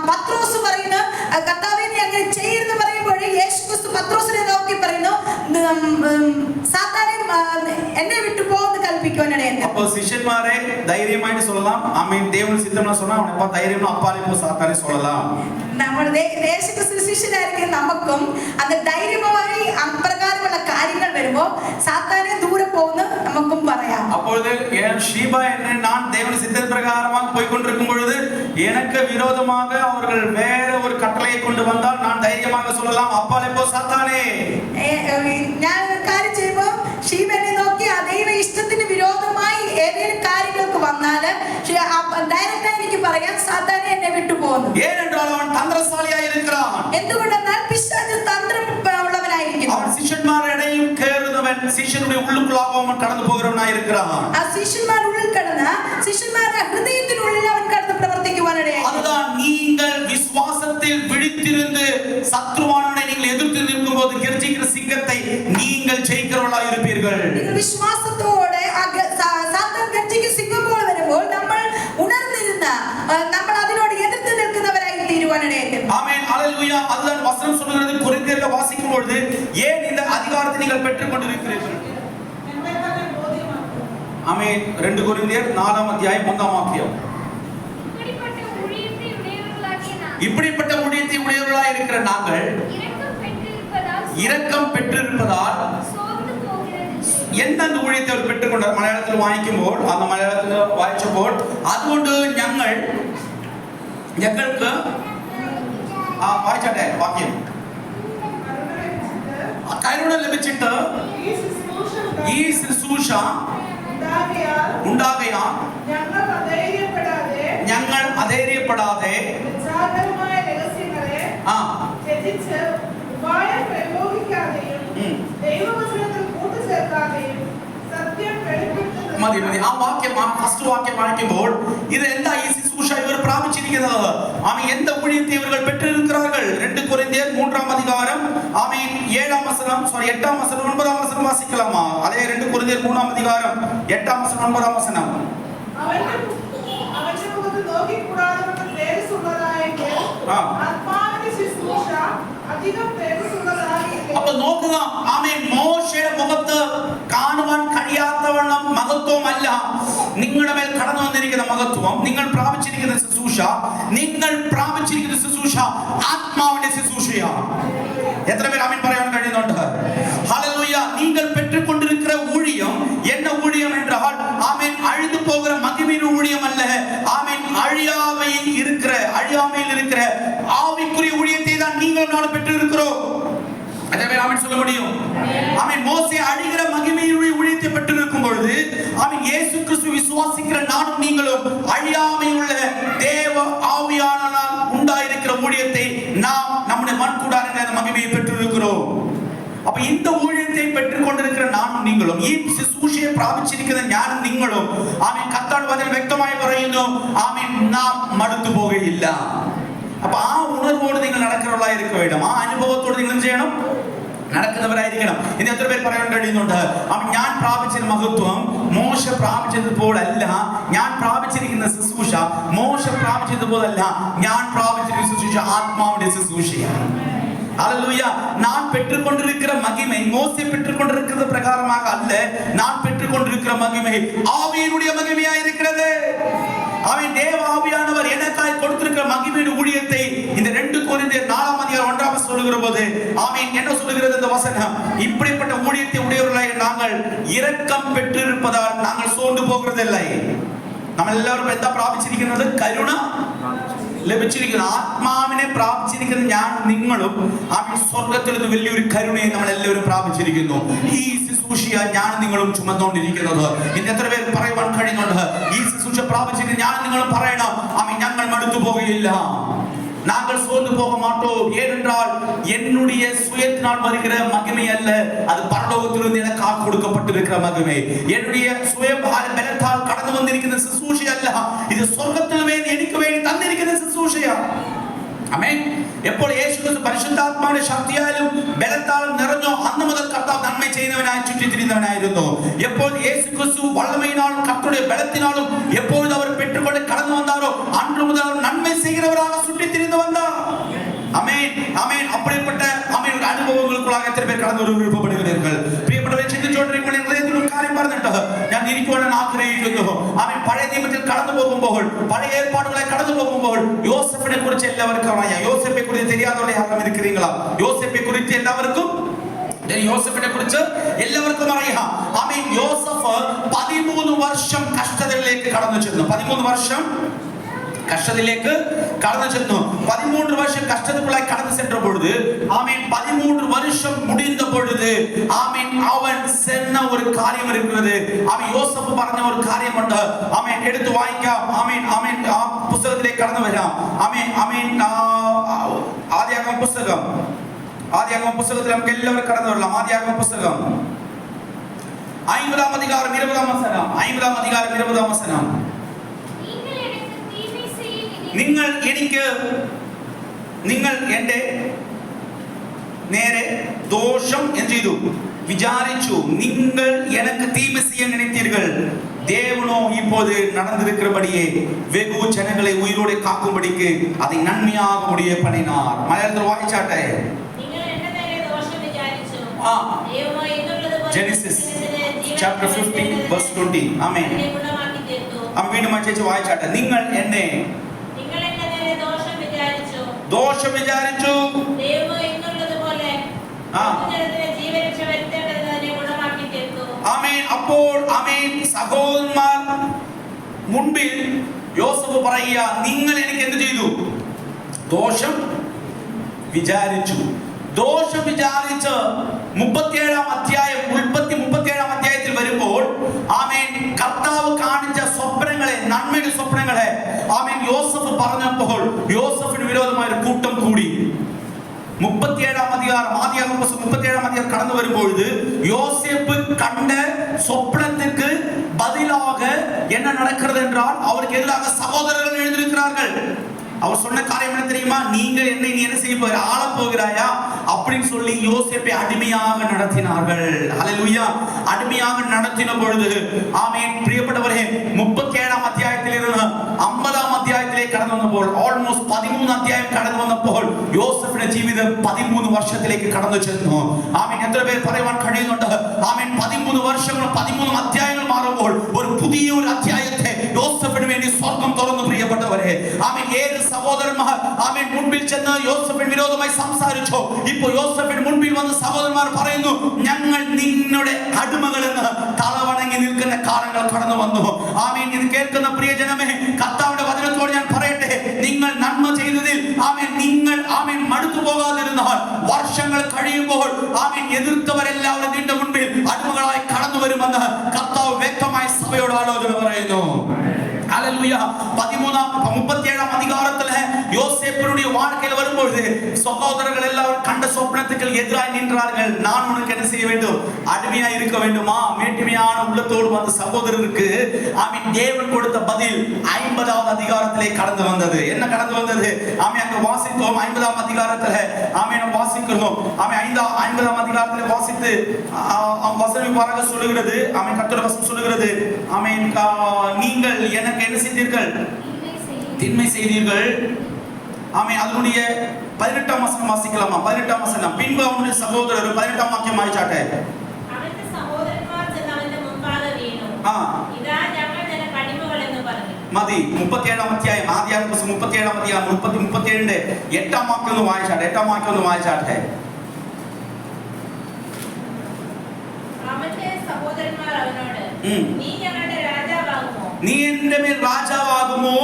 പത്രോസ് പറയുന്നു, കർത്താവേ നീ അങ്ങനെ ചെയ്യരുതെന്ന് പറയുമ്പോൾ യേശു ക്രിസ്തു പത്രോസിനെ നോക്കി പറയുന്നു, സാത്താനെ എന്നെ വിട്ടു പോകുന്ന കൽപ്പിക്കുവാനാണ്. அப்போ சிஷ்யன்மாரே தைரியமாயிட்டு சொல்லலாம், ஆமென், தேவன் சித்தம்னா சொன்னா அவனை பார்த்து தைரியமா அப்பாலே போ சாத்தானே சொல்லலாம். നമ്മൾ യേശു ക്രിസ്തു ശിഷ്യനായിരിക്കും നമുക്കും അത് ധൈര്യമായി അപ്രകാരമുള്ള കാര്യങ്ങൾ വരുമ്പോൾ സാത്താനെ ദൂരെ പോകുന്നു നമുക്കും പറയാം. அப்பொழுது ஷீபா என்ன நான் தேவன் சித்த பிரகாரமாக போய் கொண்டிருக்கும் பொழுது எனக்கு விரோதமாக அவர்கள் வேற ஒரு கட்டளையை கொண்டு வந்தால் நான் தைரியமாக சொல்லலாம், அப்பாலே போ சாத்தானே. ഞാൻ ഒരു കാര്യം ചെയ്യുമ്പോൾ ഷീബനെ നോക്കി ആ ദൈവ ഇഷ്ടത്തിന് വിരോധമായി ഏതെങ്കിലും കാര്യങ്ങൾക്ക് വന്നാൽ ഡയറക്റ്റ് എനിക്ക് പറയാം, സാത്താനെ എന്നെ വിട്ടു പോകുന്നു. ஏனென்றால் அவன் தந்திரசாலியாய் இருக்கிறான். എന്തുകൊണ്ടെന്നാൽ പിശാച് തന്ത്രം ഉള്ളവനായിരിക്കുന്നു. அவன் ശിഷ്യന്മാരുടെ ഇടയിൽ കയറുന്നവൻ, ശിഷ്യരുടെ ഉള്ളിലേക്കുള്ളാக അവൻ കടന്നു പോകുന്നവനായി இருக்கிறான். ആ ശിഷ്യന്മാരുടെ ഉള്ളിൽ കടന്ന ശിഷ്യന്മാരുടെ ഹൃദയത്തിനുള്ളിൽ അവൻ കടന്ന് പ്രവർത്തിക്കുവാനിടയായി. அதுதான் நீங்கள் விசுவாசத்தில் விழித்திருந்து சத்ருவானவனை நீங்கள் எதிர்த்து நிற்கும்போது கர்ஜிக்கிற சிங்கத்தை நீங்கள் ஜெயிக்கிறவர்களாய் இருப்பீர்கள். നിങ്ങൾ വിശ്വാസത്തോടെ സാത്താൻ ഗർജിക്കുന്ന സിംഹം പോലെ വരുമ്പോൾ നമ്മൾ ഉണർന്നിരുന്ന നമ്മൾ അതിനോട് എതിർത്ത് നിൽക്കുന്നവരായി തീരുവാനിടയായി. ஆமென், ஹalleluya. அதுதான் வசனம் சொல்கிறது. கொரிந்தியர்ல வாசிக்கும் பொழுது ஏன் இந்த அதிகாரத்தை நீங்கள் பெற்றுக் கொண்டிருக்கிறீர்கள்? ஆமென். 2 கொரிந்தியர் 4ஆம் அத்தியாயம் 1ஆம் வாக்கியம். இப்படிப்பட்ட ஊழியத்தை உடையவர்களாய் இருக்கிற நாங்கள் இரக்கம் பெற்றிருப்பதால் എന്ന ஊழியத்தை അവർ പെട്ടുകൊണ്ടാണ് മലയാളത്തിൽ വായിക്കുമ്പോൾ അന്ന് മലയാളത്തിൽ വായിച്ചപ്പോൾ അതുകൊണ്ട് ഞങ്ങൾക്ക് വായിച്ചട്ടെ വാക്യം. കരുണ ലഭിച്ചിട്ട് ഈ ശുശ്രൂഷ ഉണ്ടാകയാൽ ഞങ്ങൾ അധൈര്യപ്പെടാതെ മതി മതി. ആ വാക്യം, ആ ഫസ്റ്റ് വാക്യം വായിക്കുമ്പോൾ ഇത് എന്താ ഈ ശുശ്രൂഷ ഇവർ പ്രാപിച്ചിരിക്കുന്നത്? ആമീൻ. എന്ത ஊழியத்தை இவர்கள் பெற்றிருக்கிறார்கள்? 2 கொரிந்தியர் 3ஆம் அதிகாரம் ஆமீன் 7ஆம் வசனம், 8ஆம் வசனம் 9ஆம் வசனம் வாசிக்கலாமா? அதே 2 கொரிந்தியர் 3ஆம் அதிகாரம் 8ஆம் வசனம் 9ஆம் வசனம். അവന്റെ മുഖത്ത് നോക്കി കൂടാതെ തേജസ്സുള്ളതായെങ്കിൽ ആത്മാവിന്റെ ശുശ്രൂഷ അധികം തേജസ്സുള്ളതാകില്ല. അപ്പോൾ നോക്കുക, ആമേൻ. മോശയുടെ മുഖത്ത് കാണുവാൻ കഴിയാത്തവണ്ണം മഹത്വമല്ല നിങ്ങളുടെ മേൽ കടന്നു വന്നിരിക്കുന്ന മഹത്വം, നിങ്ങൾ പ്രാപിച്ചിരിക്കുന്ന ശുശ്രൂഷ, നിങ്ങൾ പ്രാപിച്ചിരിക്കുന്ന ശുശ്രൂഷ ആത്മാവിന്റെ ശുശ്രൂഷയാണ്. എത്ര പേർ ആമേൻ പറയാൻ കഴിയുന്നുണ്ട്? ഹല്ലേലൂയ. நீங்கள் பெற்றுக்கொண்டிருக்கிற ஊழியம் என்ன ஊழியம் என்றால் ஆமென் அழிந்து போகிற மகிமையின் ஊழியம் அல்ல. ஆமென் அழியாமையில் இருக்கிற ஆவிக்குரிய ஊழியத்தை தான் நீங்கள் நான் பெற்று இருக்கிறோம். அதே ஆமென் சொல்ல முடியும். ஆமென். மோசே அழிகிற மகிமையுடைய ஊழியத்தை பெற்று இருக்கும் பொழுது ஆமென் இயேசு கிறிஸ்து விசுவாசிக்கிற நானும் நீங்களும் அழியாமையுள்ள தேவ ஆவியானவரால் உண்டாயிருக்கிற ஊழியத்தை நாம் நம்முடைய மண்கூடாரங்களில் அந்த மகிமையை பெற்று இருக்கிறோம். அப்ப இந்த ஊழியத்தை பெற்றுக் கொண்டிருக்கிற நானும் நீங்களும், ഈ ശുശ്രൂഷയെ പ്രാപിച്ചിരിക്കുന്ന ഞാനും നിങ്ങളും ആമേൻ കർത്താവ് വചനം വ്യക്തമായി പറയുന്നു, ആമേൻ നാം മടുത്തു പോകുകയില്ല. അപ്പൊ ആ ഉണർവോട് നിങ്ങൾ നടക്കുന്നവരായിരിക്കും വേണം. ആ അനുഭവത്തോട് നിങ്ങൾ എന്ത് ചെയ്യണം? നടക്കുന്നവരായിരിക്കണം. ഇനി എത്ര പേർ പറയാൻ കഴിയുന്നുണ്ട്? ഞാൻ പ്രാപിച്ച മഹത്വം മോശ പ്രാപിച്ചതുപോലല്ല, ഞാൻ പ്രാപിച്ചിരിക്കുന്ന ശുശ്രൂഷ മോശ പ്രാപിച്ചതുപോലല്ല, ഞാൻ പ്രാപിച്ചിരിക്കുന്ന ശുശ്രൂഷ ആത്മാവിന്റെ ശുശ്രൂഷയാണ്. ஹல்லேலூயா. நான் பெற்றுக்கொண்டிருக்கிற மகிமை மோசே பெற்றுக்கொண்டிருக்கிறது பிரகாரமாக அல்ல, நான் பெற்றுக்கொண்டிருக்கிற மகிமை ஆவியினுடைய மகிமையா இருக்கிறது. அவன் தேவ ஆவியானவர் எனக்காய் கொடுத்திருக்கிற மகிமையின் ஊழியத்தை இந்த 2 கொரிந்தியர் 4ஆம் அதிகாரம் 1ஆம் வசனம் சொல்லுகிற போது ஆமென் என்ன சொல்லுகிறது இந்த வசனம்? இப்படிப்பட்ட ஊழியத்தை உடையவர்களாய் நாங்கள் இரக்கம் பெற்றிருப்பதால் நாங்கள் சோர்ந்து போகிறதில்லை. നമ്മൾ എല്ലാവരും എന്താ പ്രാപിച്ചിരിക്കുന്നത്? കരുണ ലഭിച്ചിരിക്കുന്നു. ആത്മാവിനെ പ്രാപിച്ചിരിക്കുന്ന ഞാൻ നിങ്ങളും ആമേൻ സ്വർഗ്ഗത്തിൽ നിന്ന് വലിയൊരു കരുണയെ നമ്മൾ എല്ലാവരും പ്രാപിച്ചിരിക്കുന്നു. ഈ ശുശ്രൂഷ ഞാൻ നിങ്ങളും ചുമന്നുകൊണ്ടിരിക്കുന്നത്. ഇന്ന് എത്ര പേർ പറയുവാൻ കഴിയുന്നുണ്ട്? ഈ ശുശ്രൂഷ പ്രാപിച്ചിട്ട് ഞാൻ നിങ്ങളും പറയണം, ആമേൻ ഞങ്ങൾ മടുത്തു പോകുകയില്ല, நாங்கள் சோர்ந்து போக மாட்டோம். ஏனென்றால் என்னுடைய சுயத்தினால் வருகிற மகிமை அல்ல, அது பரலோகத்திலிருந்து எனக்காக கொடுக்கப்பட்டிருக்கிற மகிமை. என்னுடைய சுய பலத்தால் கடந்து வந்திருக்கிற ശുശ്രൂഷ அல்ல, இது சொர்க்கத்தில் வேண்டி எனக்கு வேண்டி தந்திருக்கிற ശുശ്രൂഷയാ. ആമേൻ. എപ്പോൾ യേശുക്രിസ്തു പരിശുദ്ധാത്മാവിന്റെ ശക്തിയാലും ബലത്താലും നിറഞ്ഞോ അന്ന് മുതൽ കർത്താവ് നന്മ ചെയ്യുന്നവനായി ചുറ്റിത്തിരിയുന്നവനായിരുന്നു. എപ്പോൾ യേശുക്രിസ്തു വல்லமையினாலும் கர்த்தருடைய பலத்தினாலும் எப்பொழுது அவர் பெற்றுக்கொண்டு கடந்து வந்தாரோ அன்று முதல் அவர் நன்மை செய்கிறவராக சுற்றித்திரிந்து வந்தார். ஆமென் ஆமென். அப்படிப்பட்ட ஆமென் ஒரு അനുഭവങ്ങൾക്കുള്ള എത്ര പേർ കടന്നു വരാൻ വിരുപ്പപ്പെടുகிறீர்கள்? പ്രിയപ്പെട്ടവരെ, ചിന്തിച്ചുകൊണ്ടിരിക്കുമ്പോൾ ഹൃദയത്തിൽ ഒരു കാര്യം പറഞ്ഞിട്ട് ഞാൻ ഇരിക്കുവാൻ ആഗ്രഹിക്കുന്നു. ആമേൻ. പഴയ നിയമത്തിൽ കടന്നു പോകുമ്പോൾ, പഴയ ഏർപ്പാടുകളെ കടന്നു പോകുമ്പോൾ യോസേഫിനെ കുറിച്ച് എല്ലാവർക്കും അറിയാം. യോസേഫെ കുറിച്ച് தெரியாதவர்கள் யாரும் இருக்கிறீங்களா? யோசேப்பை குறித்து எல்லாവർക്കും യോസേഫിനെ കുറിച്ച് എല്ലാവർക്കും അറിയാം. ആമേൻ. യോസേഫ് 13 വർഷം കഷ്ടതകളിലേക്ക് കടന്നു ചെന്നു. 13 വർഷം കഷ്ടത്തിലേക്ക് കടന്നു ചെന്നു. 13 வருஷம் கஷ்டத்துக்குள்ளாய் கடந்து சென்ற பொழுது ஆமென் 13 வருஷம் முடிந்த பொழுது ஆமென் அவன் சொன்ன ஒரு காரியம் இருக்கிறது. அவன் யோசேப்பு പറഞ്ഞ ഒരു കാര്യമുണ്ട്. ആമേൻ എടുത്തു വായിക്കാം. ആമേൻ ആമേൻ ആ പുസ്തകത്തിലേക്ക് കടന്നു വരാം. ആമേൻ ആമേൻ ആദിയാഗമ പുസ്തകത്തിൽ നമുക്ക് എല്ലാവരും കടന്നു വരാം. ആദിയാഗമ പുസ്തകം 50-ാം അധികാരം 20-ാം വചനം. 50-ാം അധികാരം 20-ാം വചനം. നിങ്ങൾ എന്റെ നേരെ ദോഷം എന്ത് ചെയ്തു? விசாரிச்சு. நீங்கள் எனக்கு தீமை செய்ய நினைத்தீர்கள், தேவனோ இப்போது நடந்திருக்கிறபடியே வெகு ஜனங்களை உயிரோடு காக்கும்படிக்கு அதை நன்மையாக முடிய பண்ணினார். மலையாளத்தில் வாய்ச்சாட்டை Genesis chapter 15 verse 20. Amen. വീണ്ടും വായിച്ചാട്ടെ. നിങ്ങൾ എന്നെ ദോഷം വിചാരിച്ചു. ആമേൻ. അപ്പോൾ ആമേൻ സഹോദരന്മാർ മുൻപിൽ യോസേഫ് പറയുക, നിങ്ങൾ എനിക്ക് എന്ത് ചെയ്തു? ദോഷം വിചാരിച്ചു. ദോഷം വിചാരിച്ച് 37-ാം അധ്യായം ഉൽപ്പത്തി 37-ാം അധ്യായത്തിൽ വരുമ്പോൾ ആമേൻ കർത്താവ് കാണിച്ച സ്വപ്നങ്ങളെ, നന്മയുടെ സ്വപ്നങ്ങളെ ആമേൻ യോസേഫ് പറഞ്ഞപ്പോൾ യോസേഫിന് വിരോധമായ ഒരു കൂട്ടം കൂടി. 37-ാം അധികാരം ആദിയാഗമ 37-ാം അധികാരം கடந்து வரும்பொழுது யோசேப்பு கண்ட சொப்பனத்துக்கு பதிலாக என்ன நடக்கிறது என்றால் அவருக்கு எதிராக சகோதரர்கள் எழுந்திருக்கிறார்கள். அவர் சொன்ன காரியம் என்ன தெரியுமா? நீங்கள் என்னை நீ என்ன செய்ய போகிற, ஆள போகிறாயா அப்படின்னு சொல்லி யோசேப்பை அடிமையாக நடத்தினார்கள். ஹல்லேலூயா. அடிமையாக நடத்தின பொழுது ஆமென் பிரியப்பட்டவரே 37-ാം അധ്യായത്തിൽ നിന്ന് 50-ാം അധ്യായത്തിലേക്ക് കടന്നു വന്നപ്പോൾ ഓൾമോസ്റ്റ് 13 അധ്യായം കടന്നു വന്നപ്പോൾ യോസേഫിന്റെ ജീവിതം 13 വർഷത്തിലേക്ക് കടന്നു ചെന്നു. ആമേൻ. എത്ര പേർ പറയാൻ കഴിയുന്നുണ്ട്? ആമേൻ. 13 വർഷങ്ങൾ 13 അധ്യായങ്ങൾ മാറുമ്പോൾ ഒരു പുതിയ ഒരു അധ്യായത്തെ യോസേഫിന് വേണ്ടി സ്വർഗ്ഗം തുറന്നു. പ്രിയപ്പെട്ടവരെ ആമേൻ. ഏത് സഹോദരന്മാർ ആമേൻ മുൻപിൽ ചെന്ന് യോസേഫിന് വിരോധമായി സംസാരിച്ചോ, ഇപ്പോൾ യോസേഫിന് മുൻപിൽ വന്ന് സഹോദരന്മാർ പറയുന്നു, ഞങ്ങൾ നിങ്ങളുടെ അടിമകളെന്ന് തലവണങ്ങി നിൽക്കുന്ന കാലങ്ങൾ കടന്നു വന്നു. ആമേൻ. ഇത് കേൾക്കുന്ന പ്രിയജനമേ, കർത്താവിന്റെ വചനത്തോട് ഞാൻ പറയട്ടെ, നിങ്ങൾ നന്മ ചെയ്തതിൽ ആമേൻ നിങ്ങൾ ആമേൻ മടുത്തു പോകാതിരുന്നാൽ വർഷങ്ങൾ കഴിയുമ്പോൾ ആമേൻ എതിർത്തവരെല്ലാവരും നിന്റെ മുൻപിൽ അടിമകളായി കടന്നു വരുമെന്ന് കർത്താവ് വ്യക്തമായി സഭയോട് ആലോചന പറയുന്നു. ഹല്ലേലൂയ. 37-ാം അധികാരത്തിലെ யோசேப்பினுடைய வாழ்க்கையில் வரும்போது சகோதரர்கள் எல்லாரும் கண்ட சொப்பனத்துக்கு எதிராய் நின்றார்கள். நான் உனக்கு என்ன செய்ய வேண்டும்? அடிமையா இருக்க வேண்டுமா? மேட்டிமையான உள்ளத்தோடு வந்த சகோதரருக்கு ஆமென் தேவன் கொடுத்த பதில் 50-வது அதிகாரத்திலே கடந்து வந்தது. என்ன கடந்து வந்தது? ஆமென். அங்க வாசித்தோம் 50-ஆம் அதிகாரத்திலே ஆமென் வாசிக்கிறோம். ஆமென் 50-ஆம் அதிகாரத்திலே வாசித்து வசனம் பாருங்க சொல்லுகிறது. ஆமென். கர்த்தருடைய வசனம் சொல்லுகிறது. ஆமென். நீங்கள் எனக்கு என்ன செய்தீர்கள்? தின்மை செய்தீர்கள். ஆமென். அதனுடைய 18-ஆம் வசனம் வாசிக்கலாமா? 18-ஆம் வசனம். பின்பு அவனுடைய சகோதரர் 18-ஆம் வாக்கியம் வாയിച്ചാട്ടെ. അവന്റെ സഹോദരന്മാർ ചെന്ന് അവന്റെ മുമ്പാകെ വീണു. ഇതാ ഞങ്ങൾ നിനക്ക് അടിമകൾ എന്ന് പറഞ്ഞു. മതി. 37-ാം അധ്യായം ആദിയാഗമ 37-ാം അധ്യായം 37-ന്റെ 8-ാം വാക്യം ഒന്ന് വായിച്ചാട്ടെ. 8-ാം വാക്യം ഒന്ന് വായിച്ചാട്ടെ. അവന്റെ സഹോദരന്മാർ അവനോട്, നീ ഞങ്ങളുടെ രാജാവാകുമോ? നീ എന്റെ മേൽ രാജാവാകുമോ?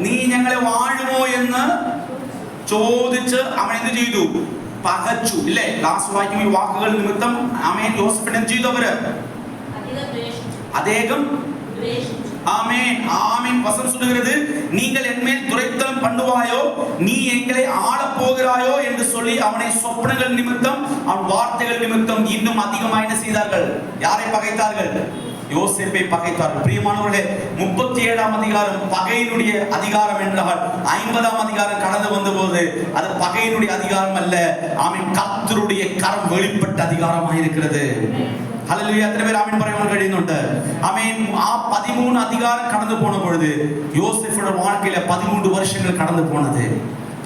നീ ഞങ്ങളെ വാഴുമോ എന്ന് ചോദിച്ച് അവൻ എന്ത് ചെയ്തു? പകച്ചു. ഇല്ലേ? ലാസ്റ്റ് വായിക്കും ഈ വാക്കുകൾ നിമിത്തം ആമേൻ യോസേഫിനെ എന്ത് ചെയ്തു? അവര് അദ്ദേഹം ஆமென் ஆமென். வசனம் சொல்லுகிறது, நீங்கள் என்மேல் துரைத்தனம் பண்ணுவாயோ, நீ எங்களை ஆள போகிறாயோ என்று சொல்லி அவனை சொப்பனங்கள் நிமித்தம் அவன் வார்த்தைகள் நிமித்தம் இன்னும் அதிகமாக என்ன செய்தார்கள்? யாரை பகைத்தார்கள்? யோசேப்பை பகைத்தார்கள். பிரியமானவர்களே, 37-ஆம் அதிகாரம் பகையினுடைய அதிகாரம் என்றால் 50-ஆம் அதிகாரம் கடந்து வந்தபோது அது பகையினுடைய அதிகாரம் அல்ல, ஆமென் கர்த்தருடைய கரம் வெளிப்பட்ட அதிகாரமாக இருக்கிறது. ഹല്ലേലൂയ. എത്ര പേര് ആമേൻ പറയാൻ കഴിയുന്നുണ്ട്? ആമേൻ. ആ 13 അധികാരം കടന്നു പോണ പൊഴുത് യോസേഫിന്റെ வாழ்க்கைയിലെ 13 വർഷങ്ങൾ കടന്നു പോണത്.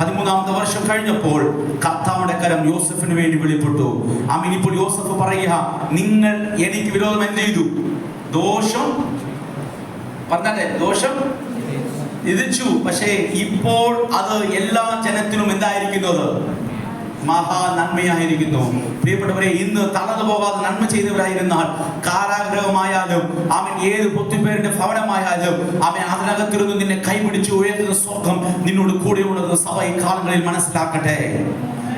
13-ാമത്തെ വർഷം കഴിഞ്ഞപ്പോൾ കർത്താവിന്റെ കരം യോസേഫിന് വേണ്ടി വെളിപ്പെട്ടു. ആമേൻ. ഇപ്പോൾ യോസേഫ് പറയുക, നിങ്ങൾ എനിക്ക് വിരോധം എന്ത് ചെയ്തു? ദോഷം പറഞ്ഞേ, ദോഷം വിധിച്ചു. പക്ഷേ ഇപ്പോൾ അത് എല്ലാ ജനത്തിനും എന്തായിരിക്കുന്നത്? മഹാ നന്മയായിരിക്കുന്നു. പ്രിയപ്പെട്ടവരെ, ഇന്ന് തളർന്നു പോകാതെ നന്മ ചെയ്തവരായിരുന്നാൽ കാരാഗ്രഹമായാലും അവൻ ഏത് പൊത്തിപ്പേരിന്റെ ഭവനമായാലും അവൻ അതിനകത്തിരുന്ന് നിന്നെ കൈപിടിച്ച് ഉയർത്തുന്ന സ്വർഗം നിന്നോട് കൂടെ ഉണ്ടെന്ന് സഭ ഈ കാലങ്ങളിൽ മനസ്സിലാക്കട്ടെ.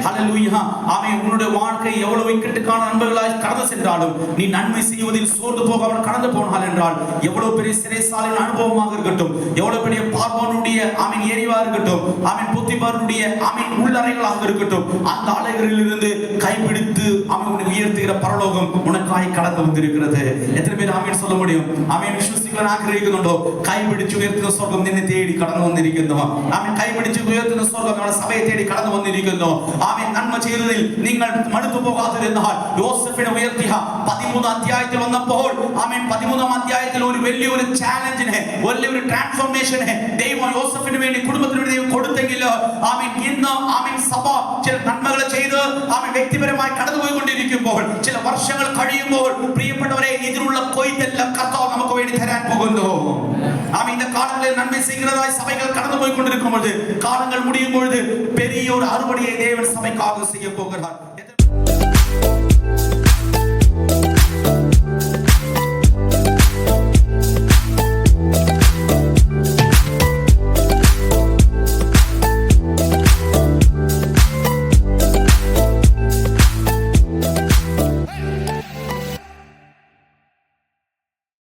ஹல்லேலூயா. ஆமென். உன்னுடைய வாழ்க்கை எவ்வளவு இக்கட்டுக்கான நண்பர்களாய் கடந்து சென்றாலும் நீ நன்மை செய்வதில் சோர்ந்து போகாமல் கடந்து போனால் என்றால் எவ்வளவு பெரிய சிறைசாலையின் அனுபவமாக இருக்கட்டும், எவ்வளவு பெரிய பார்வோனுடைய ஆமென் ஏரிவா இருக்கட்டும், ஆமென் புத்திபாரனுடைய ஆமென் உள்ளறைகளாக இருக்கட்டும், அந்த அலைகளில் இருந்து கைப்பிடித்து ஆமென் உன்னை உயர்த்துகிற பரலோகம் உனக்காய் கடந்து வந்திருக்கிறது. எத்தனை பேர் ஆமென் சொல்ல முடியும்? ஆமென் വിശ്വസിക്കാൻ ആഗ്രഹിക്കുന്നുണ്ടോ? കൈപിടിച്ച് ഉയർത്തുന്ന സ്വർഗം നിന്നെ തേടി കടന്നു വന്നിരിക്കുന്നു. ആമേൻ. കൈപിടിച്ച് ഉയർത്തുന്ന സ്വർഗം നമ്മുടെ സഭയെ തേടി കടന്നു വന്നിരിക്കുന്നു. ആമേൻ. നന്മ ചെയ്തതിൽ നിങ്ങൾ മടുത്തു പോകാതിരുന്നാൽ യോസേഫിനെ ഉയർത്തിയ 13 അധ്യായത്തിൽ വന്നപ്പോൾ ആമേൻ 13 അധ്യായത്തിൽ ഒരു വലിയൊരു ചാലഞ്ചിനെ, വലിയൊരു ട്രാൻസ്ഫോർമേഷനെ ദൈവം യോസേഫിന് വേണ്ടി കുടുംബത്തിന് വേണ്ടി ദൈവം കൊടുത്തെങ്കിൽ ആമേൻ ഇന്ന് ആമേൻ സഭ ചില നന്മകൾ ചെയ്ത് ആമേൻ വ്യക്തിപരമായി കടന്നുപോയിക്കൊണ്ടിരിക്കുമ്പോൾ ചില വർഷങ്ങൾ കഴിയുമ്പോൾ പ്രിയപ്പെട്ടവരെ ഇതിനുള്ള കൊയ്ത്തെല്ലാം കർത്താവ് നമുക്ക് വേണ്ടി തരാൻ പോകുന്നു. ஆமென். இந்த காலங்களில் நன்மை செய்கிறதாய் சபைகள் கடந்து போய் கொண்டிருக்கும் பொழுது, காலங்கள் முடியும் பொழுது பெரிய ஒரு அறுவடையை தேவன் சபைக்காக செய்ய போகிறார்.